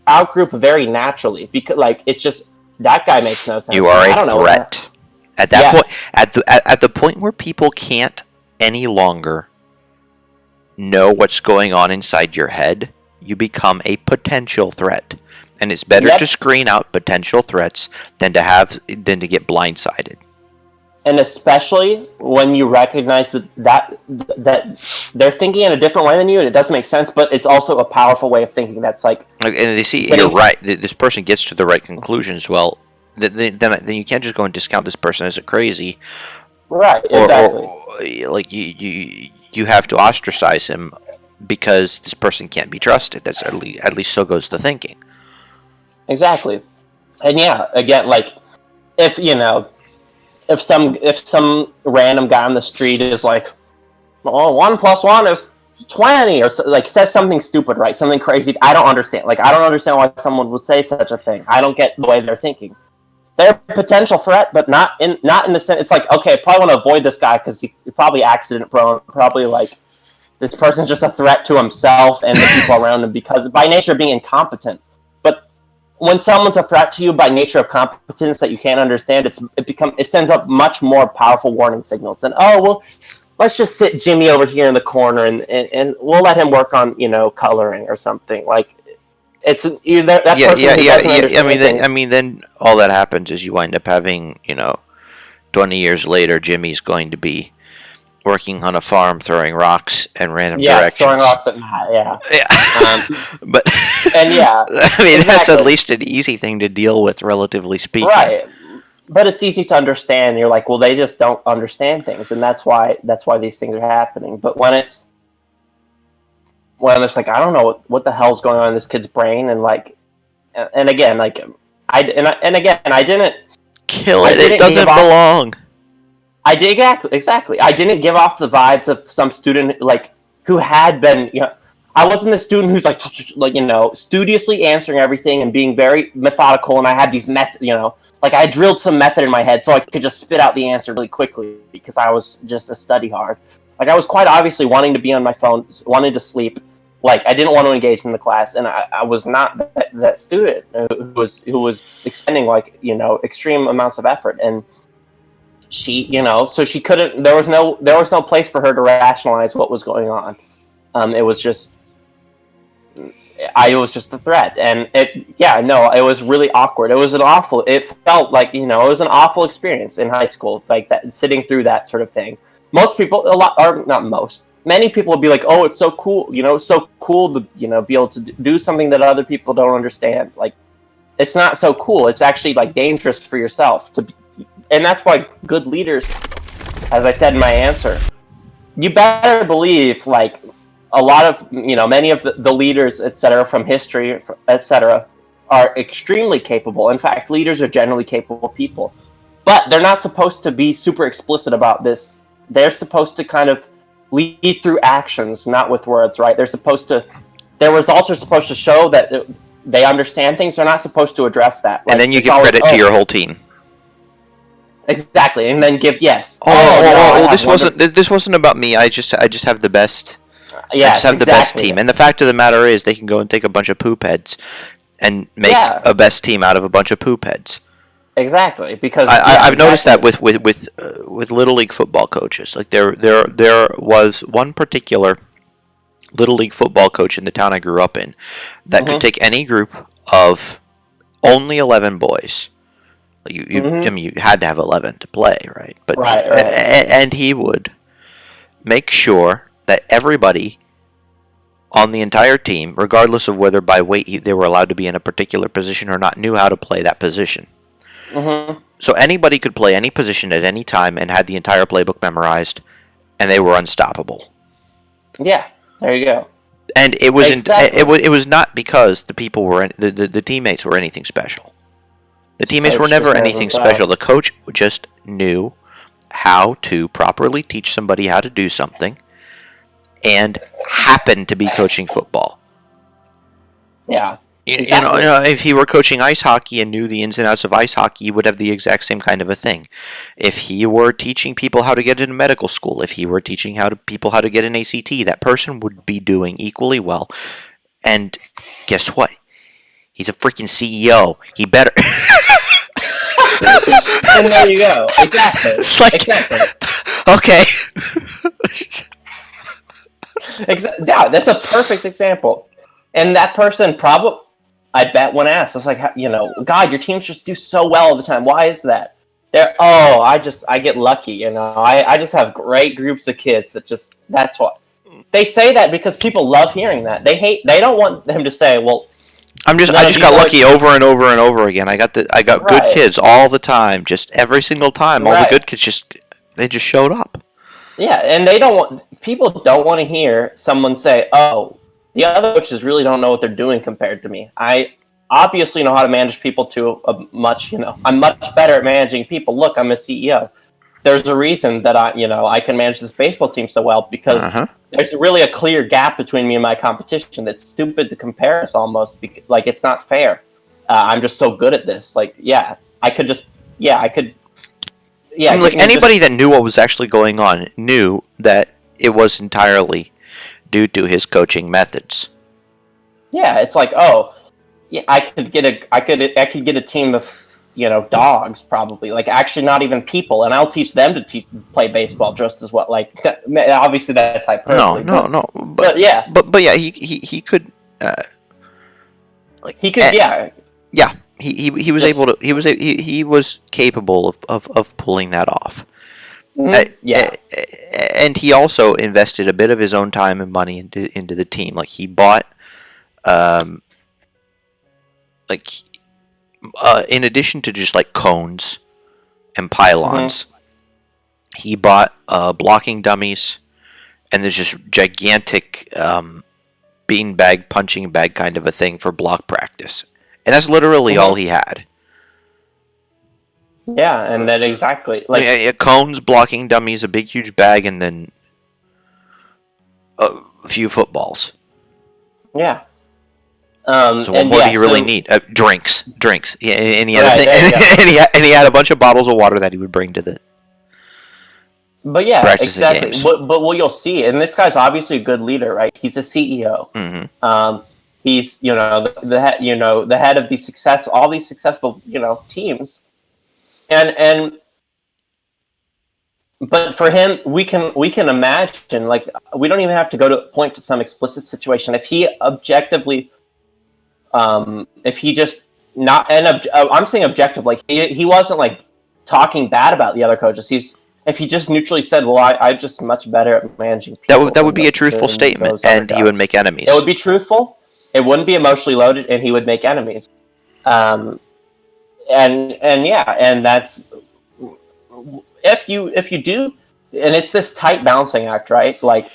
out group very naturally, because like, it's just, that guy makes no sense. You are a threat at that point. At the point where people can't any longer know what's going on inside your head, you become a potential threat, and it's better to screen out potential threats than to get blindsided. And especially when you recognize that they're thinking in a different way than you, and it doesn't make sense, but it's also a powerful way of thinking. That's like, and they see you're right. This person gets to the right conclusions. Well, then you can't just go and discount this person as a crazy, right? Exactly. Or like you have to ostracize him, because this person can't be trusted. That's at least so goes the thinking. Exactly. And yeah, again, like, if some random guy on the street is like, oh, 1 + 1 is 20, or like says something stupid, right? Something crazy. I don't understand. Like, I don't understand why someone would say such a thing. I don't get the way they're thinking. They're a potential threat, but not in the sense. It's like, okay, I probably want to avoid this guy because he's probably accident prone, probably like, this person's just a threat to himself and the people around him because by nature of being incompetent. But when someone's a threat to you by nature of competence that you can't understand, it sends up much more powerful warning signals than, oh, well, let's just sit Jimmy over here in the corner and we'll let him work on, coloring or something. Like, it's either that person who doesn't understand I mean, then all that happens is you wind up having, 20 years later, Jimmy's going to be working on a farm throwing rocks in random Yes, directions. throwing rocks at Matt, yeah. But And yeah, I mean, that's exactly. at least an easy thing to deal with, relatively speaking. Right. But it's easy to understand. You're like, well, they just don't understand things, and that's why these things are happening. But when it's like, I don't know what the hell's going on in this kid's brain, and like, and again, like, I didn't kill it. It doesn't belong. I did exactly. I didn't give off the vibes of some student like who had been, I wasn't the student who's like studiously answering everything and being very methodical. And I had these like I drilled some method in my head so I could just spit out the answer really quickly because I was just a study hard. Like I was quite obviously wanting to be on my phone, wanting to sleep. Like I didn't want to engage in the class, and I was not that student who was expending extreme amounts of effort. And she, so she couldn't. There was no place for her to rationalize what was going on. It was just a threat, and it was really awkward. It felt like it was an awful experience in high school, like that, sitting through that sort of thing. Many people would be like, "Oh, it's so cool, it's so cool to be able to do something that other people don't understand." Like, it's not so cool. It's actually like dangerous for yourself and that's why good leaders, as I said in my answer, you better believe like a lot of many of the leaders, etc., from history, etc., are extremely capable. In fact, leaders are generally capable people, but they're not supposed to be super explicit about this. They're supposed to kind of lead through actions, not with words, right? Their results are supposed to show that they understand things. They're not supposed to address that. And then you give credit to your whole team. Exactly, and then give yes. This wasn't about me. I just have the best. Yes, the best team. And the fact of the matter is, they can go and take a bunch of poop heads and make a best team out of a bunch of poop heads. Exactly, because I've noticed that with Little League football coaches. Like there was one particular Little League football coach in the town I grew up in that could take any group of only 11 boys. I mean, you had to have 11 to play, right? But right. And he would make sure that everybody on the entire team, regardless of whether by weight they were allowed to be in a particular position or not, knew how to play that position. So anybody could play any position at any time and had the entire playbook memorized, and they were unstoppable. Yeah, there you go. And it was it was not because the people were the teammates were anything special. The teammates were never anything special. The coach just knew how to properly teach somebody how to do something, and happened to be coaching football. Yeah. Exactly. If he were coaching ice hockey and knew the ins and outs of ice hockey, he would have the exact same kind of a thing. If he were teaching people how to get into medical school, if he were teaching people how to get an ACT, that person would be doing equally well. And guess what? He's a freaking CEO. He better. And there you go. Exactly. It's like, okay. Yeah, that's a perfect example. And that person probably, I bet, when asked, it's like, God, your teams just do so well all the time. Why is that? I get lucky. I just have great groups of kids that's what they say that because people love hearing that. They don't want them to say, well, I just got lucky over and over and over again. I got good kids all the time, just every single time. All the good kids just showed up. Yeah, and people don't want to hear someone say, "Oh, the other coaches really don't know what they're doing compared to me." I obviously know how to manage people I'm much better at managing people. Look, I'm a CEO. There's a reason that I can manage this baseball team so well because there's really a clear gap between me and my competition. It's stupid to compare us almost. Like, it's not fair. I'm just so good at this. Like, I could. I mean, like, anybody that knew what was actually going on knew that it was entirely due to his coaching methods. Yeah, it's like, I could get a team of dogs, probably, like, actually not even people, and I'll teach them to play baseball just as well. Like, obviously that's hyperbole. No. But yeah, he could. He could, he was able to he was capable of pulling that off. Yeah. And he also invested a bit of his own time and money into the team. Like he bought, like in addition to just like cones and pylons, he bought blocking dummies, and there's just gigantic beanbag punching bag kind of a thing for block practice, and that's literally all he had. Yeah, and then exactly like cones, blocking dummies, a big huge bag, and then a few footballs. Yeah. So what do you really need? Drinks. Yeah, and he had and he had a bunch of bottles of water that he would bring to the. But yeah, practicing exactly. games. But what you'll see, and this guy's obviously a good leader, right? He's a CEO. Mm-hmm. He's the head of these all these successful teams, and but for him, we can imagine, like, we don't even have to point to some explicit situation. If he objectively, if he just not, and I'm saying objective, like he wasn't like talking bad about the other coaches. If he just neutrally said, "Well, I'm just much better at managing people," that would be a truthful statement, and he would make enemies. It would be truthful. It wouldn't be emotionally loaded, and he would make enemies. And that's if you do, and it's this tight balancing act, right? Like,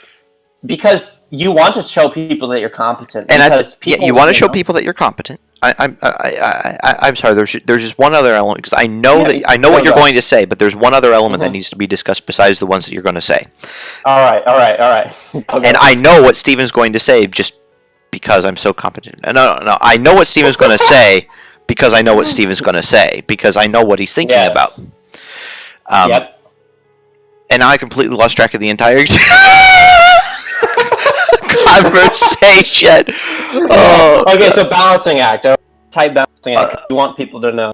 because you want to show people that you're competent, and you want to show people that you're competent. I'm sorry. There's just one other element, because I know what you're going to say, but there's one other element that needs to be discussed besides the ones that you're going to say. All right. Okay. And I know what Steven's going to say just because I'm so competent. No. I know what Steven's going to say because I know what Steven's going to say, because I know what he's thinking about. Yep. And now I completely lost track of the entire conversation. Okay, so balancing act, type balancing act. You want people to know.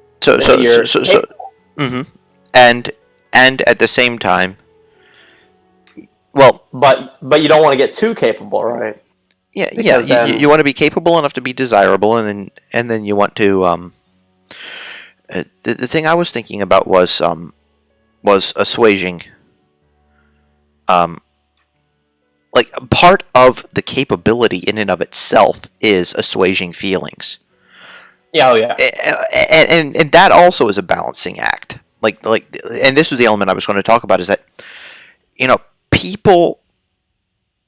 And at the same time, well, but you don't want to get too capable, right? Yeah. You want to be capable enough to be desirable, and then you want to. The thing I was thinking about was assuaging. Like, part of the capability in and of itself is assuaging feelings. Yeah, oh yeah. And that also is a balancing act. Like, and this was the element I was going to talk about, is that, people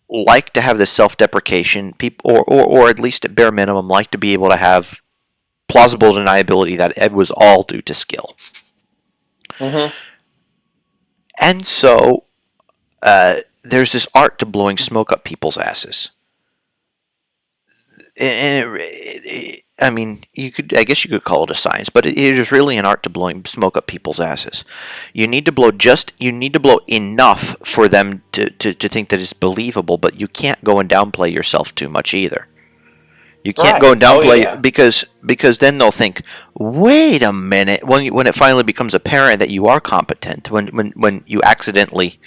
like to have this self-deprecation, people, or at least at bare minimum, like to be able to have plausible deniability that it was all due to skill. Mm-hmm. And so, there's this art to blowing smoke up people's asses. And I mean, I guess you could call it a science, but it is really an art to blowing smoke up people's asses. You need to blow enough for them to think that it's believable, but you can't go and downplay yourself too much either. You can't go and downplay because then they'll think, wait a minute, when it finally becomes apparent that you are competent, when you accidentally.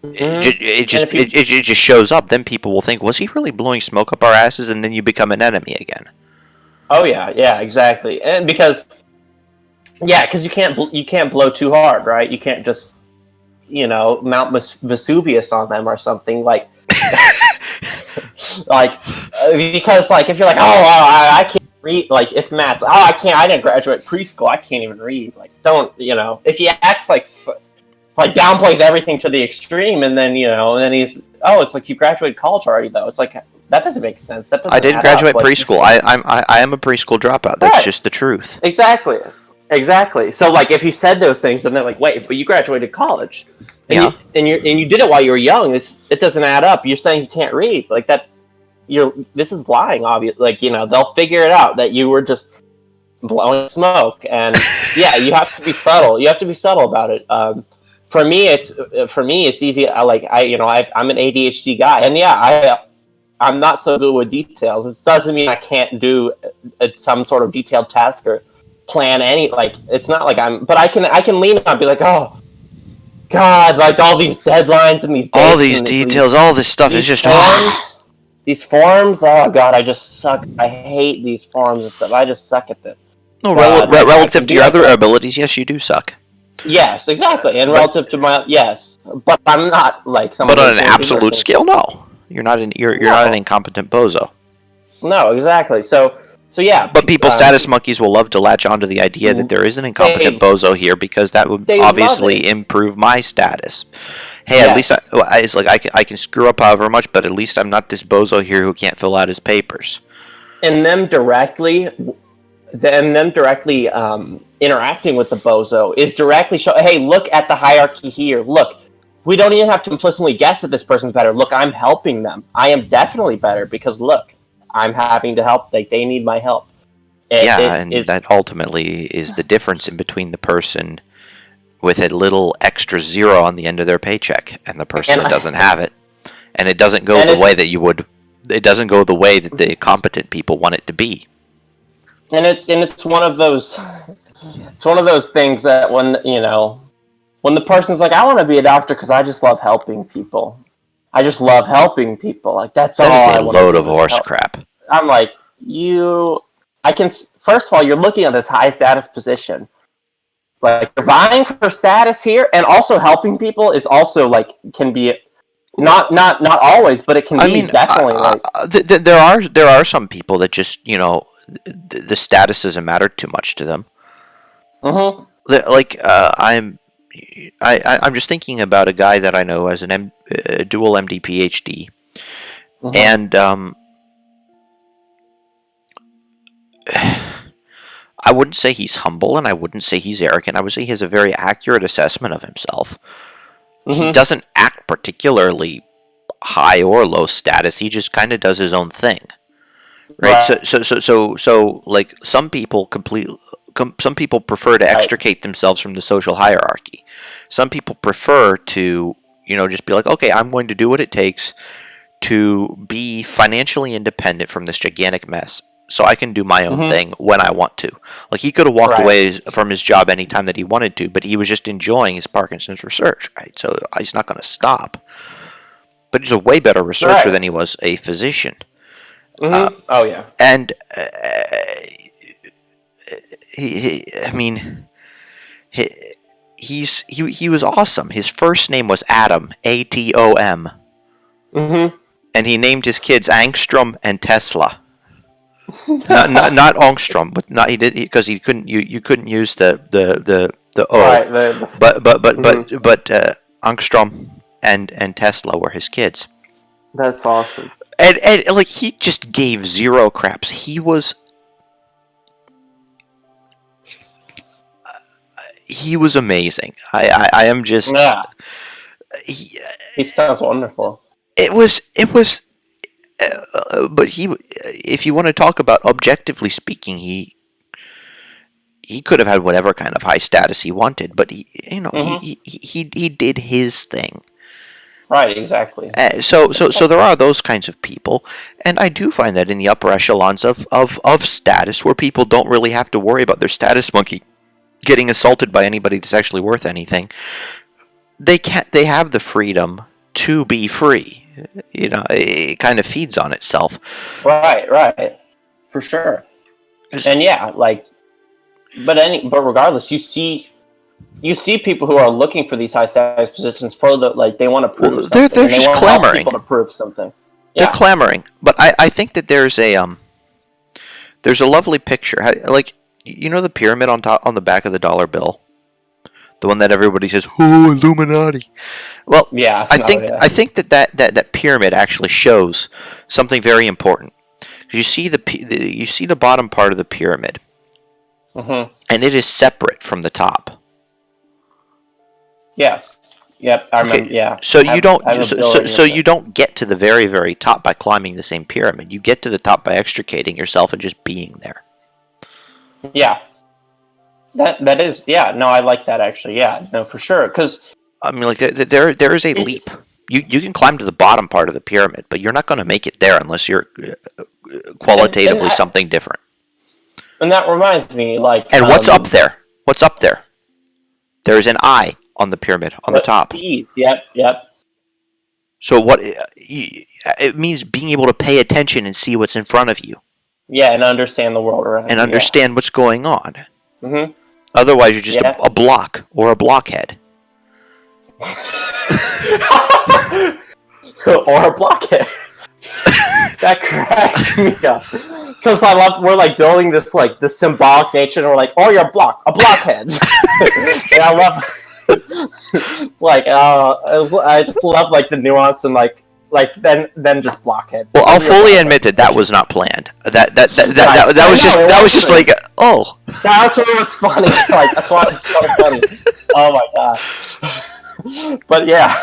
It just shows up. Then people will think, was he really blowing smoke up our asses? And then you become an enemy again. Oh yeah, exactly. And because you can't blow too hard, right? You can't just Mount Vesuvius on them or something like. Because if you're like, I can't read, like, if Matt's, I didn't graduate preschool, I can't even read. Like, don't, if he acts like downplays everything to the extreme, and then and then he's, it's like you graduated college already, though. It's like, that doesn't make sense. That doesn't. I did graduate preschool. I am a preschool dropout. That's just the truth. Exactly. So, like, if you said those things, then they're like, wait, but you graduated college, and you did it while you were young. It doesn't add up. You're saying you can't read, like that. This is lying, obviously. Like, they'll figure it out that you were just blowing smoke, and you have to be subtle. You have to be subtle about it. For me, it's easy. I'm an ADHD guy, and I'm not so good with details. It doesn't mean I can't do some sort of detailed task or plan any. Like, it's not like but I can lean on and be like, oh God, like all these deadlines and these dates all these details, all this stuff is just forms, these forms. Oh God, I just suck. I hate these forms and stuff. I just suck at this. No, I can relative to be your like other that. abilities, yes, you do suck. Yes, exactly. And relative to my yes, but I'm not like someone But on who's an dangerous. absolute scale, no. You're not an No, incompetent bozo. no, exactly. So yeah, But people, status monkeys, will love to latch onto the idea that there is an incompetent they bozo here because that would they love obviously it. improve my status. Hey, at least Yes, it's like I can screw up however much, but at least I'm not this bozo here who can't fill out his papers. and them directly interacting with the bozo is directly show. Hey, look at the hierarchy here. Look, we don't even have to implicitly guess that this person's better. Look, I'm helping them. I am definitely better because look, I'm having to help. Like they need my help. Yeah, and It that ultimately is the difference in between the person with a little extra zero on the end of their paycheck and the person and that doesn't have it. And it doesn't go and the way that you would. It doesn't go the way that the competent people want it to be. it's one of those things that when the person's like, I want to be a doctor because I just love helping people. I just love helping people. Like that's That is all a I want to load of do is horse help. crap. I'm like, I can, first of all, you're looking at this high status position. Like, you're vying for status here, and also helping people is also, like, can be, not always, but it can I be mean, definitely, like, there are some people that just the status doesn't matter too much to them. mm-hmm, Like I'm just thinking about a guy that I know as a dual MD PhD, mm-hmm. and I wouldn't say he's humble, and I wouldn't say he's arrogant. I would say he has a very accurate assessment of himself. He Mm-hmm. doesn't act particularly high or low status. He just kind of does his own thing, right? Right, So like some people prefer to right, extricate themselves from the social hierarchy. Some people prefer to, just be like, okay, I'm going to do what it takes to be financially independent from this gigantic mess so I can do my own mm-hmm, thing when I want to. Like, he could have walked right, away from his job anytime that he wanted to, but he was just enjoying his Parkinson's research, right? So he's not going to stop. But he's a way better researcher right, than he was a physician. mm-hmm, oh, yeah, And I mean, he, he was awesome. His first name was Atom, Atom, mm-hmm, and he named his kids Angstrom and Tesla. Not Ångstrom, but not he did because he couldn't you couldn't use the O, right, but Ångstrom and Tesla were his kids, that's awesome. and like he just gave zero craps. He was amazing. I am just Yeah, he, he sounds wonderful. it was but if you want to talk about objectively speaking, he could have had whatever kind of high status he wanted, but Mm-hmm, he did his thing. right, exactly. So there are those kinds of people, and I do find that in the upper echelons of status, where people don't really have to worry about their status monkey getting assaulted by anybody that's actually worth anything. They have the freedom to be free. It kind of feeds on itself. Right, for sure. And yeah, like, but regardless, you see people who are looking for these high status positions for they want to prove Well, something they're and they just want to help clamoring. people to prove something. They're Yeah. clamoring, but I think that there's a lovely picture. Like, the pyramid on the back of the dollar bill, the one that everybody says, "Oh, Illuminati." Well, Yeah. I Oh think yeah. I think that pyramid actually shows something very important. You see you see the bottom part of the pyramid, Mm-hmm. and it is separate from the top. Yes. Yep. I remember. Okay, Yeah. so you don't I have a so, bill so, written so with it. you don't get to the very very top by climbing the same pyramid. You get to the top by extricating yourself and just being there. Yeah. That is. Yeah. No, I like that actually. Yeah. No, for sure. Because I mean, like there is a leap. it's You can climb to the bottom part of the pyramid, but you're not going to make it there unless you're qualitatively something different. and that reminds me, like, And what's up there? What's up there? There is an eye on the pyramid on the top. speed. Yep. Yep. So what it means being able to pay attention and see what's in front of you. Yeah, and understand the world around and you. understand what's going on. Mm-hmm. Otherwise, you're just Yeah. a block or a blockhead. Or a blockhead. That cracks me up. Because we're like building this symbolic nature, and we're like, oh, you're a blockhead. And I love, I just love like the nuance and then just blockhead. Well, I'll Oh, you're a fully blockhead. admit that was not planned. That Right. was just like, oh. That's what was funny. Like that's why it was so funny. Oh my god. But yeah.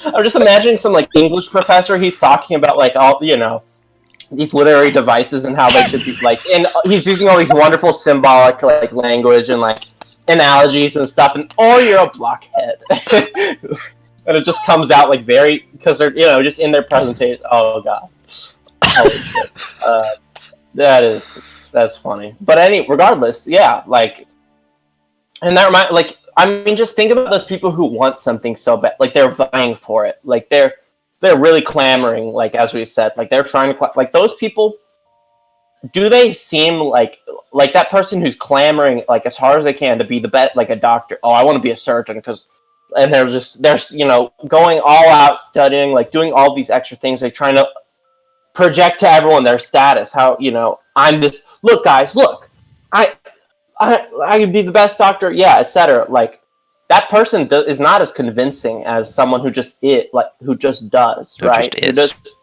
I'm just imagining some like English professor. He's talking about like all these literary devices and how they should be like, and he's using all these wonderful symbolic like language and like analogies and stuff. And you're a blockhead, and it just comes out like very because they're just in their presentation. Oh god, holy shit. That's funny. But regardless, yeah, like, and that remind like. I mean, just think about those people who want something so bad, like they're vying for it, like they're really clamoring, like as we said, like they're trying to like those people. Do they seem like that person who's clamoring like as hard as they can to be the best, like a doctor? Oh, I want to be a surgeon and they're going all out studying, like doing all these extra things. They're trying to project to everyone their status. How I'm this. Look, guys, look, I could be the best doctor, yeah, etc. Like that person is not as convincing as someone who just who just does, right? Who just is.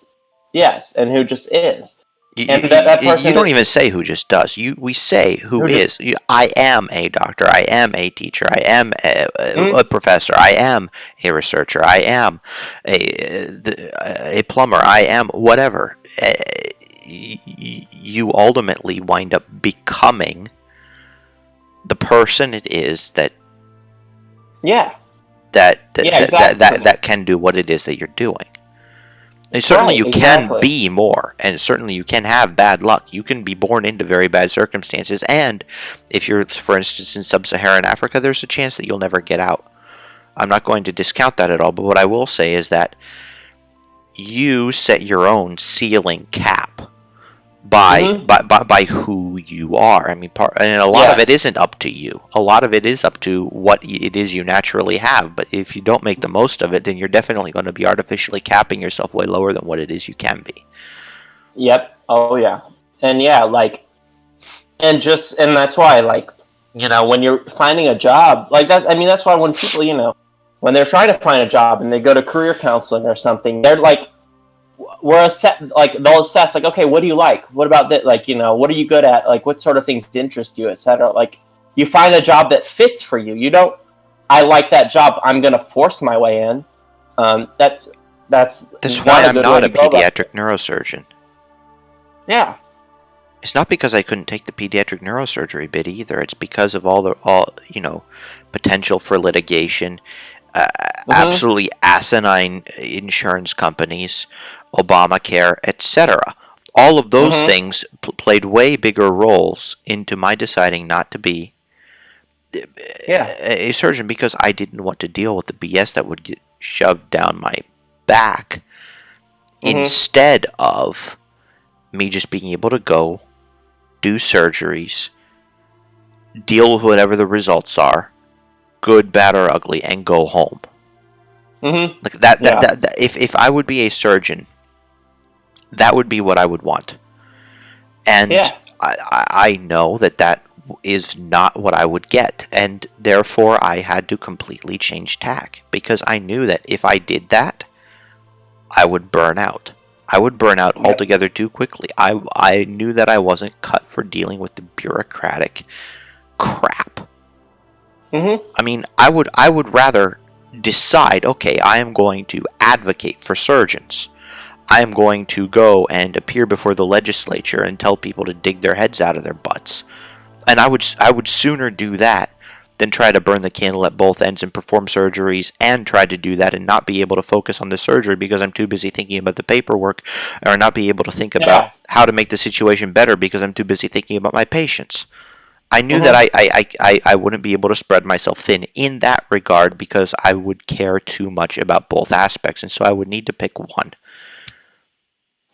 Yes, and who just is. That person. You don't even say who just does. We say who is. I am a doctor. I am a teacher. I am a professor. I am a researcher. I am a plumber. I am whatever. You ultimately wind up becoming the person it is that can do what it is that you're doing. And certainly you can be more, and certainly you can have bad luck. You can be born into very bad circumstances, and if you're, for instance, in sub-Saharan Africa, there's a chance that you'll never get out. I'm not going to discount that at all, but what I will say is that you set your own ceiling cap by who you are. I mean, and a lot of it isn't up to you. A lot of it is up to what it is you naturally have. But if you don't make the most of it, then you're definitely going to be artificially capping yourself way lower than what it is you can be. Yep. Oh yeah. And yeah, like, and that's why, like, when you're finding a job like that. I mean, that's why when people, when they're trying to find a job and they go to career counseling or something, they're like, they'll assess like, okay, what do you like? What about that? Like, what are you good at? Like, what sort of things interest you, etc. Like, you find a job that fits for you. You don't. I like that job. I'm gonna force my way in. That's why I'm not a pediatric neurosurgeon. Yeah. It's not because I couldn't take the pediatric neurosurgery bit either. It's because of all potential for litigation. Absolutely asinine insurance companies, Obamacare, etc. All of those things played way bigger roles into my deciding not to be a surgeon, because I didn't want to deal with the BS that would get shoved down my back instead of me just being able to go, do surgeries, deal with whatever the results are, good, bad, or ugly, and go home. Like that, if I would be a surgeon, that would be what I would want. And I know that is not what I would get, and therefore I had to completely change tack, because I knew that if I did that, I would burn out. I would burn out altogether too quickly. I knew that I wasn't cut for dealing with the bureaucratic crap. I mean, I would rather decide, okay, I am going to advocate for surgeons. I am going to go and appear before the legislature and tell people to dig their heads out of their butts. And I would sooner do that than try to burn the candle at both ends and perform surgeries and try to do that and not be able to focus on the surgery because I'm too busy thinking about the paperwork, or not be able to think about how to make the situation better because I'm too busy thinking about my patients. I knew that I wouldn't be able to spread myself thin in that regard because I would care too much about both aspects, and so I would need to pick one.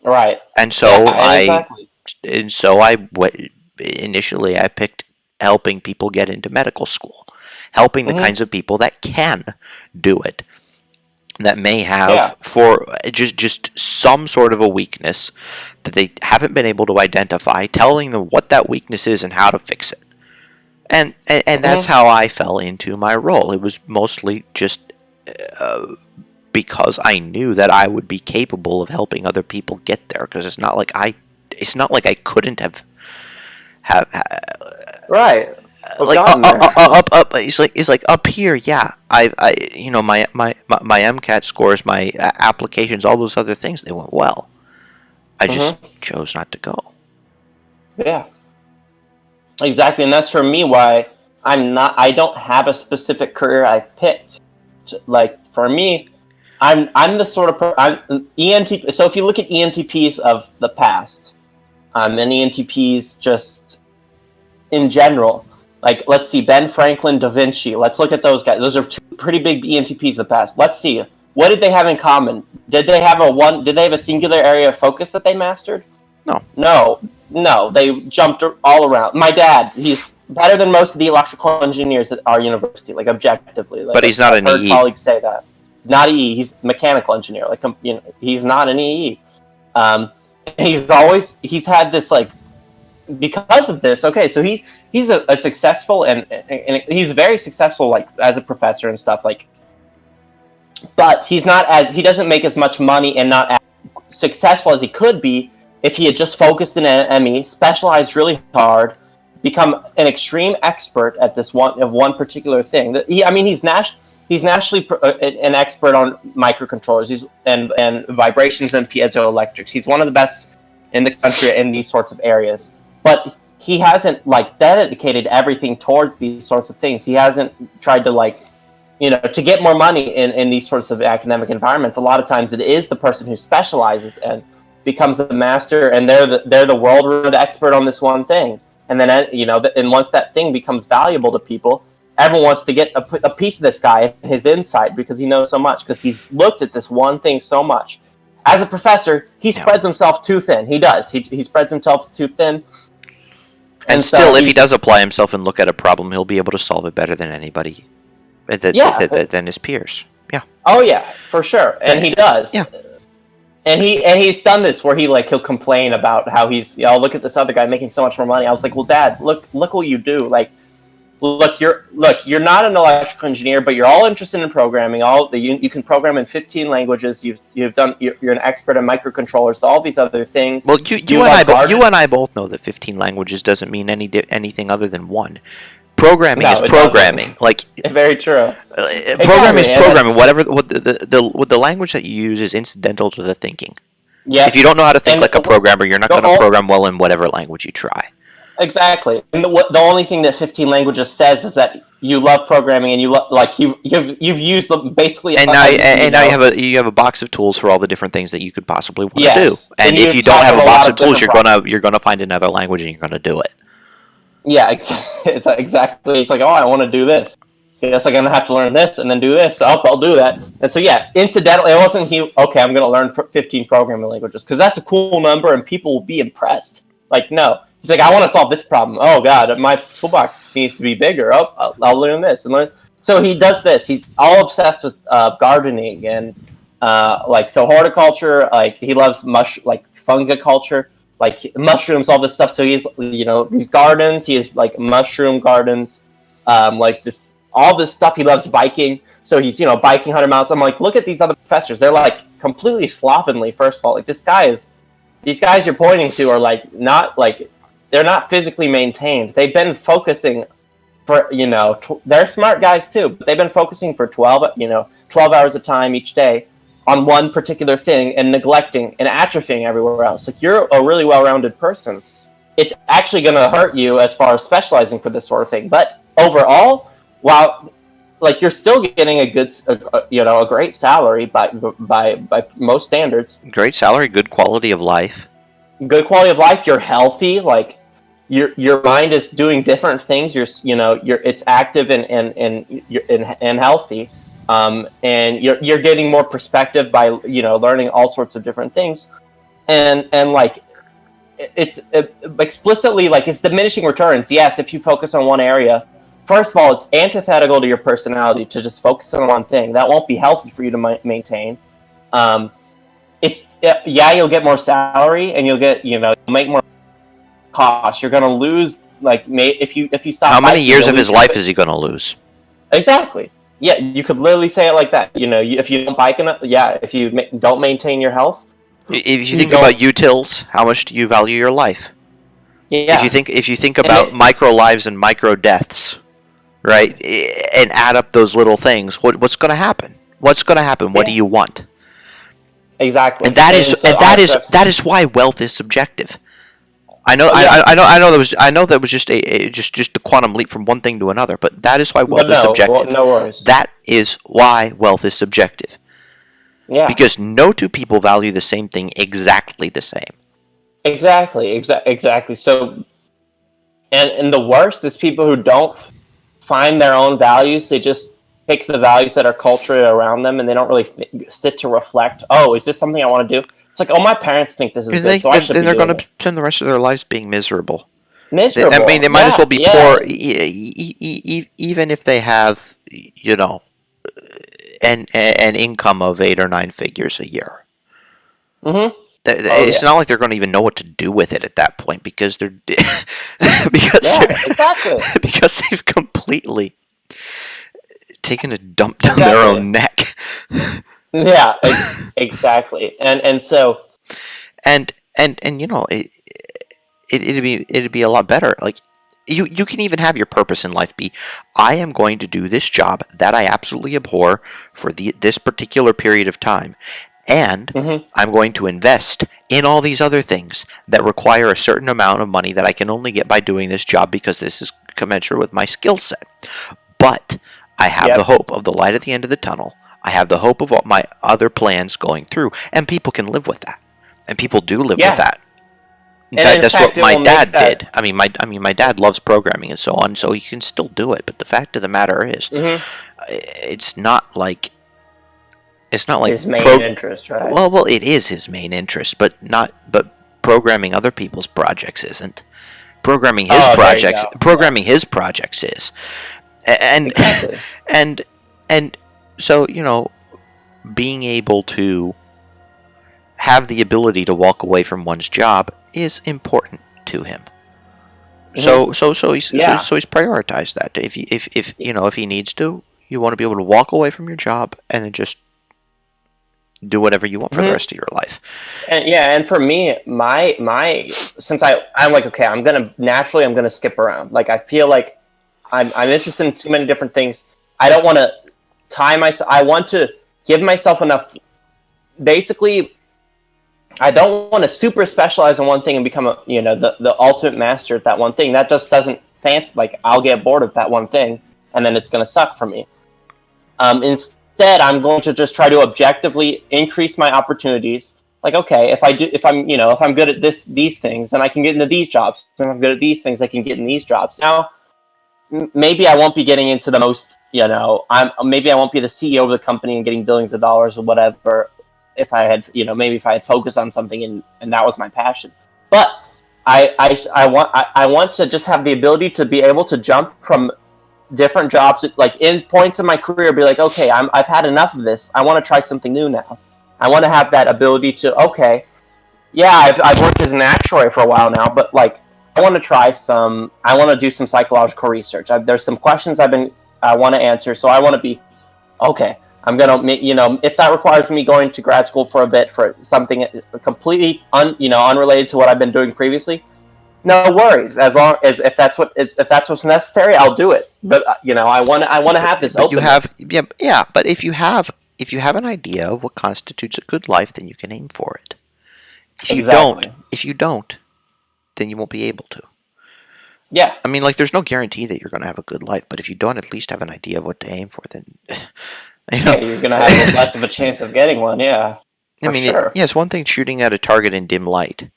Right. And Yeah, so and exactly. initially I picked helping people get into medical school, helping the Hmm. kinds of people that can do it, that may Yeah. have for just some sort of a weakness that they haven't been able to identify, telling them what that weakness is and how to fix it. And that's Hmm. how I fell into my role. It was mostly just because I knew that I would be capable of helping other people get there. Because it's not like I couldn't have Right. I've like gotten there. up. It's like up here. Yeah, my MCAT scores, my applications, all those other things, they went well. I just Hmm. chose not to go. Yeah. Exactly, and that's for me why I don't have a specific career I've picked. Like for me, I'm the sort of I'm ENT. So if you look at ENTPs of the past, and ENTPs just in general, like let's see, Ben Franklin, Da Vinci. Let's look at those guys. Those are two pretty big ENTPs of the past. Let's see, what did they have in common? Did they have Did they have a singular area of focus that they mastered? No, No, no, they jumped all around. My dad, he's better than most of the electrical engineers at our university, like objectively. Like but he's not I've an heard EE. colleagues say that. Not EE, he's a mechanical engineer. Like he's not an EE. He's had this like because of this. Okay, so he's a successful and he's very successful like as a professor and stuff like. But he doesn't make as much money and not as successful as he could be if he had just focused in ME, specialized really hard, become an extreme expert at one particular thing. He's nationally an expert on microcontrollers and vibrations and piezoelectrics. He's one of the best in the country in these sorts of areas. But he hasn't like dedicated everything towards these sorts of things. He hasn't tried to like to get more money in these sorts of academic environments. A lot of times it is the person who specializes and becomes the master, and they're the world-renowned expert on this one thing. And then and once that thing becomes valuable to people, everyone wants to get a piece of this guy, his insight, because he knows so much, because he's looked at this one thing so much. As a professor, he Yeah. spreads himself too thin. He does. He spreads himself too thin. And So still, if he does apply himself and look at a problem, he'll be able to solve it better than anybody, yeah. than his peers. Yeah. Oh yeah, for sure. And he does. Yeah. And he's done this where he'll complain about how he's look at this other guy making so much more money. I was like, well, Dad, look what you do. Like, you're not an electrical engineer, but you're all interested in programming. You can program in 15 languages. You're an expert in microcontrollers. All these other things. Well, you and I both know that 15 languages doesn't mean anything other than one. Programming No, is it programming. doesn't. Like Very true. programming is Exactly, programming. Whatever the language that you use is incidental to the thinking. Yeah. If you don't know how to think And like a programmer, you're not the going to ol- program well in whatever language you try. Exactly. And the only thing that 15 languages says is that you love programming and you've used them basically. And now you have a box of tools for all the different things that you could possibly want to Yes. do. And if you've you don't have a tackled box lot of tools, different you're gonna find another language and you're gonna do it. Yeah, it's exactly. It's like, oh, I want to do this. Yes, I'm gonna have to learn this and then do this. So I'll do that. And so yeah, incidentally, it wasn't okay. I'm gonna learn 15 programming languages because that's a cool number and people will be impressed. Like no, he's like, I want to solve this problem. Oh God, my toolbox needs to be bigger. Oh, I'll learn this and learn. So he does this. He's all obsessed with gardening and so horticulture. Like he loves fungiculture, like mushrooms, all this stuff. So he's these gardens. He has like mushroom gardens, all this stuff. He loves biking. So he's biking 100 miles. I'm like, look at these other professors. They're like completely slovenly. First of all, like these guys you're pointing to are like not like they're not physically maintained. They've been focusing for they're smart guys too, but they've been focusing for 12 hours a time each day on one particular thing and neglecting and atrophying everywhere else. Like you're a really well-rounded person. It's actually going to hurt you as far as specializing for this sort of thing. But overall, while like you're still getting a great salary by most standards, Great salary, good quality of life. good quality of life. You're healthy. Like your mind is doing different things. It's active and healthy. And you're getting more perspective by learning all sorts of different things, and like it's explicitly like it's diminishing returns. Yes, if you focus on one area, first of all, it's antithetical to your personality to just focus on one thing. That won't be healthy for you to maintain. You'll get more salary and you'll make more costs. You're going to lose if you stop. How many biking, years you'll of his lose life is he going to lose? Exactly. Yeah, you could literally say it like that. If you don't bike enough, if you don't maintain your health. If you think about utils, how much do you value your life? Yeah. If you think about micro lives and micro deaths, right, and add up those little things, what's going to happen? What's going to happen? What do you want? Exactly. And that is why wealth is subjective. I know that was just a quantum leap from one thing to another, but that is why wealth is subjective. No worries. That is why wealth is subjective. Yeah. Because no two people value the same thing exactly the same. Exactly. So, and the worst is people who don't find their own values. They just pick the values that are culturally around them, and they don't really sit to reflect. Oh, is this something I want to do? It's like, oh, my parents think this is good, so I should be doing it. Then they're going to spend the rest of their lives being miserable. Miserable. I mean, they might as well be poor, even if they have, an income of 8 or 9 figures a year. Mm-hmm. It's not like they're going to even know what to do with it at that point because they're because they've completely taken a dump down their own neck. Yeah, exactly, and so it'd be a lot better. Like you can even have your purpose in life be, I am going to do this job that I absolutely abhor for this particular period of time. And I'm going to invest in all these other things that require a certain amount of money that I can only get by doing this job because this is commensurate with my skill set. But I have the hope of the light at the end of the tunnel. I have the hope of all my other plans going through. And people can live with that. And people do live with that. In fact, that's what my dad did. I mean, my dad loves programming and so on, so he can still do it. But the fact of the matter is, it's not like his main interest, right? Well, it is his main interest, but programming other people's projects isn't. Programming his his projects is, and so being able to have the ability to walk away from one's job is important to him. So he's prioritized that. If he needs to, you want to be able to walk away from your job and then just do whatever you want for the rest of your life. And for me, my since I'm like, okay, I'm gonna skip around. Like, I feel like I'm interested in too many different things. I don't want to tie myself. I want to give myself enough. Basically, I don't want to super specialize in one thing and become the ultimate master at that one thing. That just doesn't fancy. Like, I'll get bored of that one thing, and then it's gonna suck for me. Instead, I'm going to just try to objectively increase my opportunities. Like, okay, if I'm good at these things, then I can get into these jobs. If I'm good at these things, I can get in these jobs. Now, maybe I won't be getting into the most, maybe I won't be the CEO of the company and getting billions of dollars or whatever. If I had, maybe if I had focused on something and that was my passion. But I want to just have the ability to be able to jump from different jobs, like in points in my career, be like, okay, I've had enough of this. I want to try something new now. I want to have that ability to, okay, yeah, I've worked as an actuary for a while now, but like, I want to do some psychological research. There's some questions I want to answer, so I want to be, okay, I'm going to, if that requires me going to grad school for a bit for something completely unrelated to what I've been doing previously, no worries. As long as if that's what's necessary, I'll do it. But I want to have this openness. But if you have an idea of what constitutes a good life, then you can aim for it. If you don't, then you won't be able to. Yeah. I mean, like, there's no guarantee that you're going to have a good life, but if you don't at least have an idea of what to aim for, then you're going to have less of a chance of getting one. Yeah. It's one thing shooting at a target in dim light.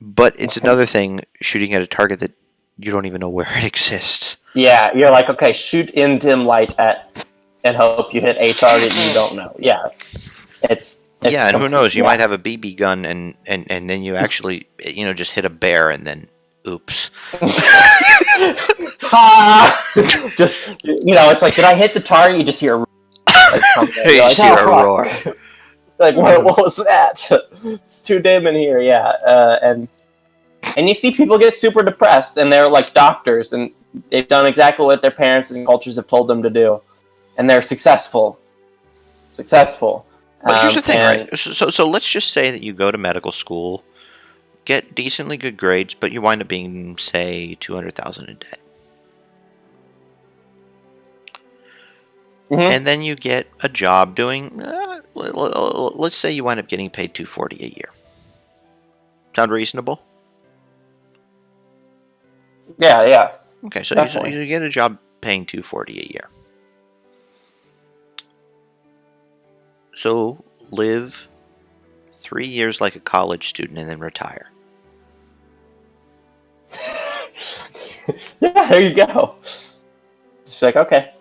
But it's another thing shooting at a target that you don't even know where it exists. Yeah, you're like, okay, shoot in dim light and hope you hit a target you don't know. Yeah, it's Yeah, and who knows? You might have a BB gun, and then you actually, just hit a bear, and then, oops. Just, it's like, did I hit the target? You just hear a You just hear a roar. Like, what was that? It's too dim in here, yeah. And you see people get super depressed, and they're like doctors, and they've done exactly what their parents and cultures have told them to do, and they're successful. But here's the thing, right? So let's just say that you go to medical school, get decently good grades, but you wind up being, say, $200,000 in debt. Mm-hmm. And then you get a job doing, let's say you wind up getting paid $240 a year. Sound reasonable? Yeah. Okay, so Definitely. you get a job paying $240 a year. So live 3 years like a college student and then retire. Yeah, there you go. Just like, okay,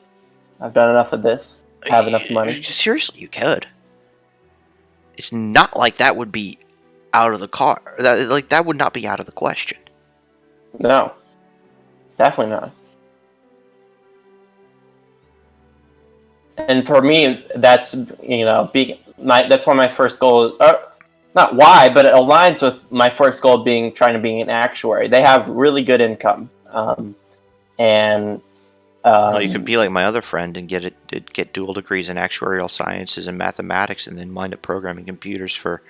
I've done enough of this. I have enough money. Seriously, you could. It's not like that would be out of the car. That would not be out of the question. No, definitely not. And for me, that's that's why my first goal is, not why, but it aligns with my first goal being trying to be an actuary. They have really good income, and you could be like my other friend and get dual degrees in actuarial sciences and mathematics, and then wind up programming computers for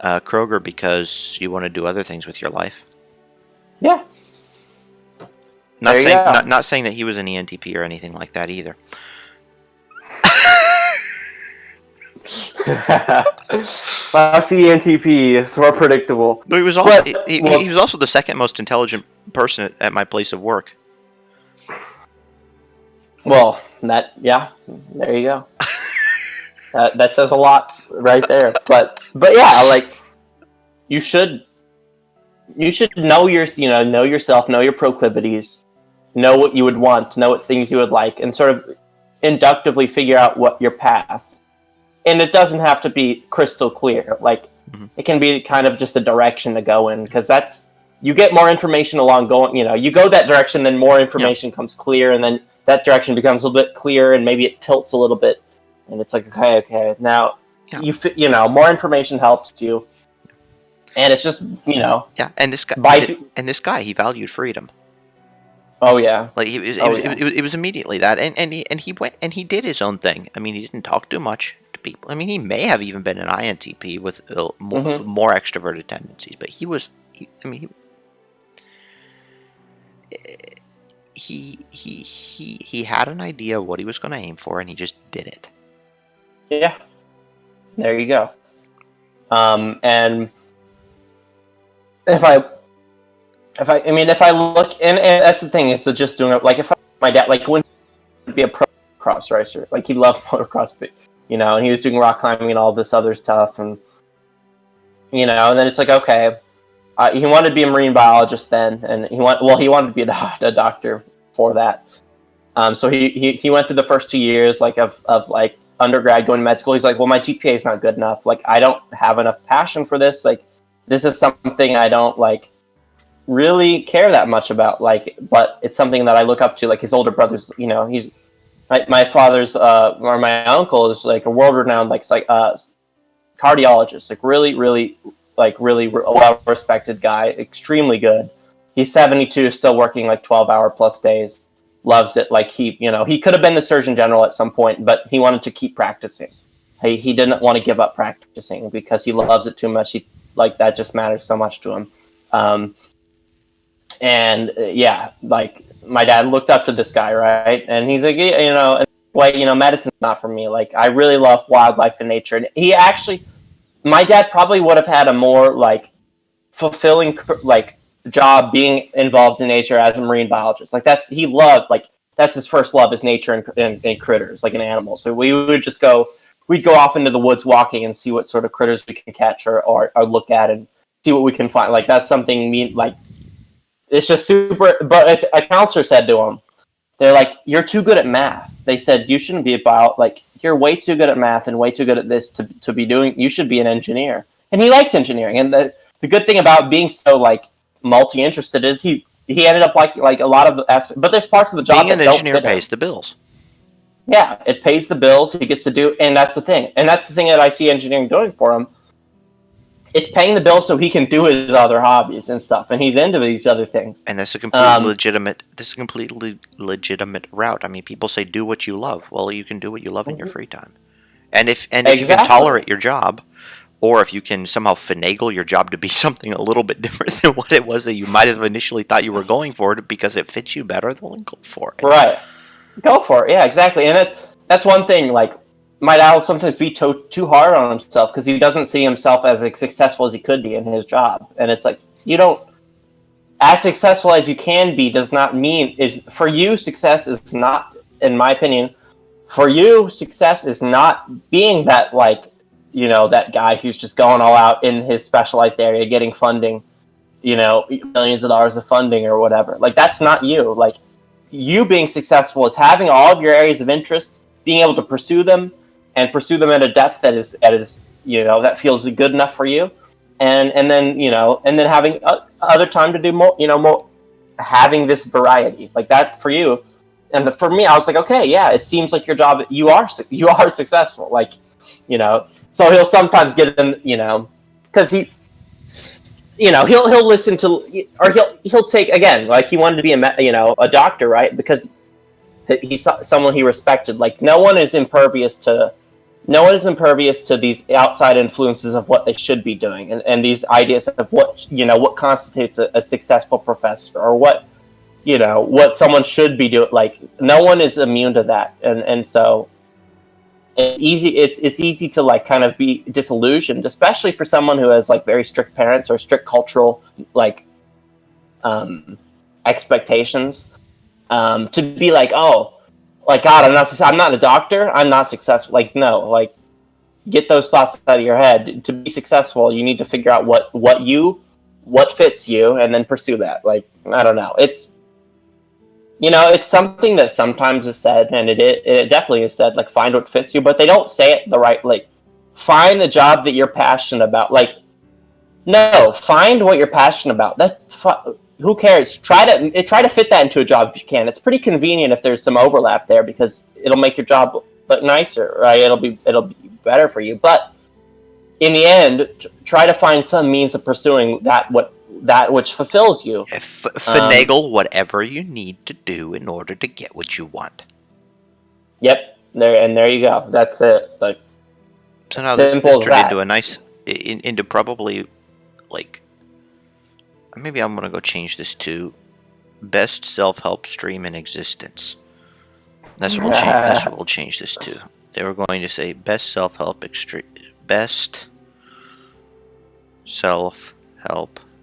Kroger because you want to do other things with your life. Yeah. Not saying that he was an ENTP or anything like that either. CNTP is more predictable. He was also he was also the second most intelligent person at my place of work. Well, there you go. That says a lot right there. But yeah, like you should know know yourself, know your proclivities, know what you would want, know what things you would like, and sort of inductively figure out what your path. And it doesn't have to be crystal clear. Like, It can be kind of just a direction to go in, because you get more information along going. You go that direction, then more information comes clear, and then that direction becomes a little bit clearer, and maybe it tilts a little bit, and it's like, okay, now more information helps you, and it's just And this guy, he valued freedom. Oh yeah, like it was immediately that, and he went and he did his own thing. I mean, he didn't talk too much to people. I mean, he may have even been an INTP with more extroverted tendencies, but he had an idea of what he was going to aim for, and he just did it. Yeah, there you go. And if I look, and that's the thing, is just doing it. Like, if my dad, like, when he'd be a pro cross racer, like, he loved motocross, and he was doing rock climbing and all this other stuff, and and then it's like, okay, he wanted to be a marine biologist then, and he wanted to be a doctor for that. So he went through the first 2 years, like, of like undergrad, going to med school. He's like, well, my GPA is not good enough. Like, I don't have enough passion for this. Like, this is something I don't really care that much about, but it's something that I look up to. Like, his older brother's, he's my father's or my uncle is like a world-renowned cardiologist, really well-respected guy, extremely good. He's 72, still working 12-hour plus days, loves it. Like, he could have been the Surgeon General at some point, but he wanted to keep practicing. He didn't want to give up practicing because he loves it too much. That just matters so much to him. My dad looked up to this guy, right? And he's like, medicine's not for me. Like, I really love wildlife and nature. And my dad probably would have had a more fulfilling job being involved in nature as a marine biologist. That's his first love, is nature and critters, and animals. So we'd go off into the woods walking and see what sort of critters we can catch or look at and see what we can find. That's something it's just super. But a counselor said to him, they're like, you're too good at math. They said, you shouldn't be you're way too good at math and way too good at this to be doing. You should be an engineer." And he likes engineering. And the good thing about being so like multi-interested is he ended up like a lot of the aspects. But there's parts of the job Being an that don't engineer fit him. pays the bills. Yeah, it pays the bills. He gets to do, and that's the thing. And that's the thing that I see engineering doing for him. It's paying the bills so he can do his other hobbies and stuff, and he's into these other things. And that's a completely legitimate. This is a completely legitimate route. I mean, people say do what you love. Well, you can do what you love in your free time, and if you can tolerate your job, or if you can somehow finagle your job to be something a little bit different than what it was that you might have initially thought you were going for, because it fits you better, then go for it. Right, go for it. Yeah, exactly. And that's one thing. Like, my dad will sometimes be too hard on himself because he doesn't see himself as successful as he could be in his job. And it's like, you don't, as successful as you can be does not mean, for you, success is not, in my opinion, for you, success is not being that, like, you know, that guy who's just going all out in his specialized area, getting funding, you know, millions of dollars of funding or whatever. Like, that's not you. Like, you being successful is having all of your areas of interest, being able to pursue them, and pursue them at a depth that is you know, that feels good enough for you, and then, you know, and then having other time to do more, you know, more, having this variety like that for you. And for me, I was like, okay, yeah, it seems like your job, you are successful, like, you know. So he'll sometimes get in, you know, because he, you know, he'll listen to, or he'll take, again, like, he wanted to be a doctor, right? Because he's someone he respected. Like, no one is impervious to these outside influences of what they should be doing, and these ideas of what, you know, what constitutes a successful professor, or what, you know, what someone should be doing. Like, no one is immune to that, and so it's easy to, like, kind of be disillusioned, especially for someone who has, like, very strict parents or strict cultural, like, expectations, to be like, oh, like, God, I'm not a doctor, I'm not successful. Like, no, like, get those thoughts out of your head. To be successful, you need to figure out what fits you, and then pursue that. Like, I don't know. It's, you know, it's something that sometimes is said, and it definitely is said, like, find what fits you, but they don't say it the right, like, find the job that you're passionate about. Like, no, find what you're passionate about. Who cares? Try to fit that into a job if you can. It's pretty convenient if there's some overlap there, because it'll make your job look nicer, right? It'll be better for you. But in the end, try to find some means of pursuing that which fulfills you. Finagle whatever you need to do in order to get what you want. Yep, there you go. That's it. Like, so now this turned into a nice, into probably, like, maybe I'm gonna go change this to best self-help stream in existence. That's what we'll change this to. They were going to say best self-help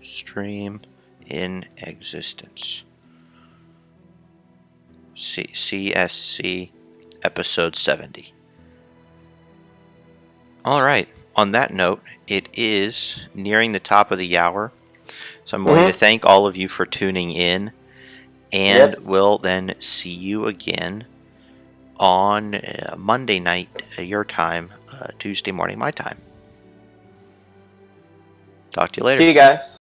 stream in existence. CSC episode 70. Alright, on that note, it is nearing the top of the hour, so I'm going to thank all of you for tuning in, and we'll then see you again on Monday night, your time, Tuesday morning, my time. Talk to you later. See you guys.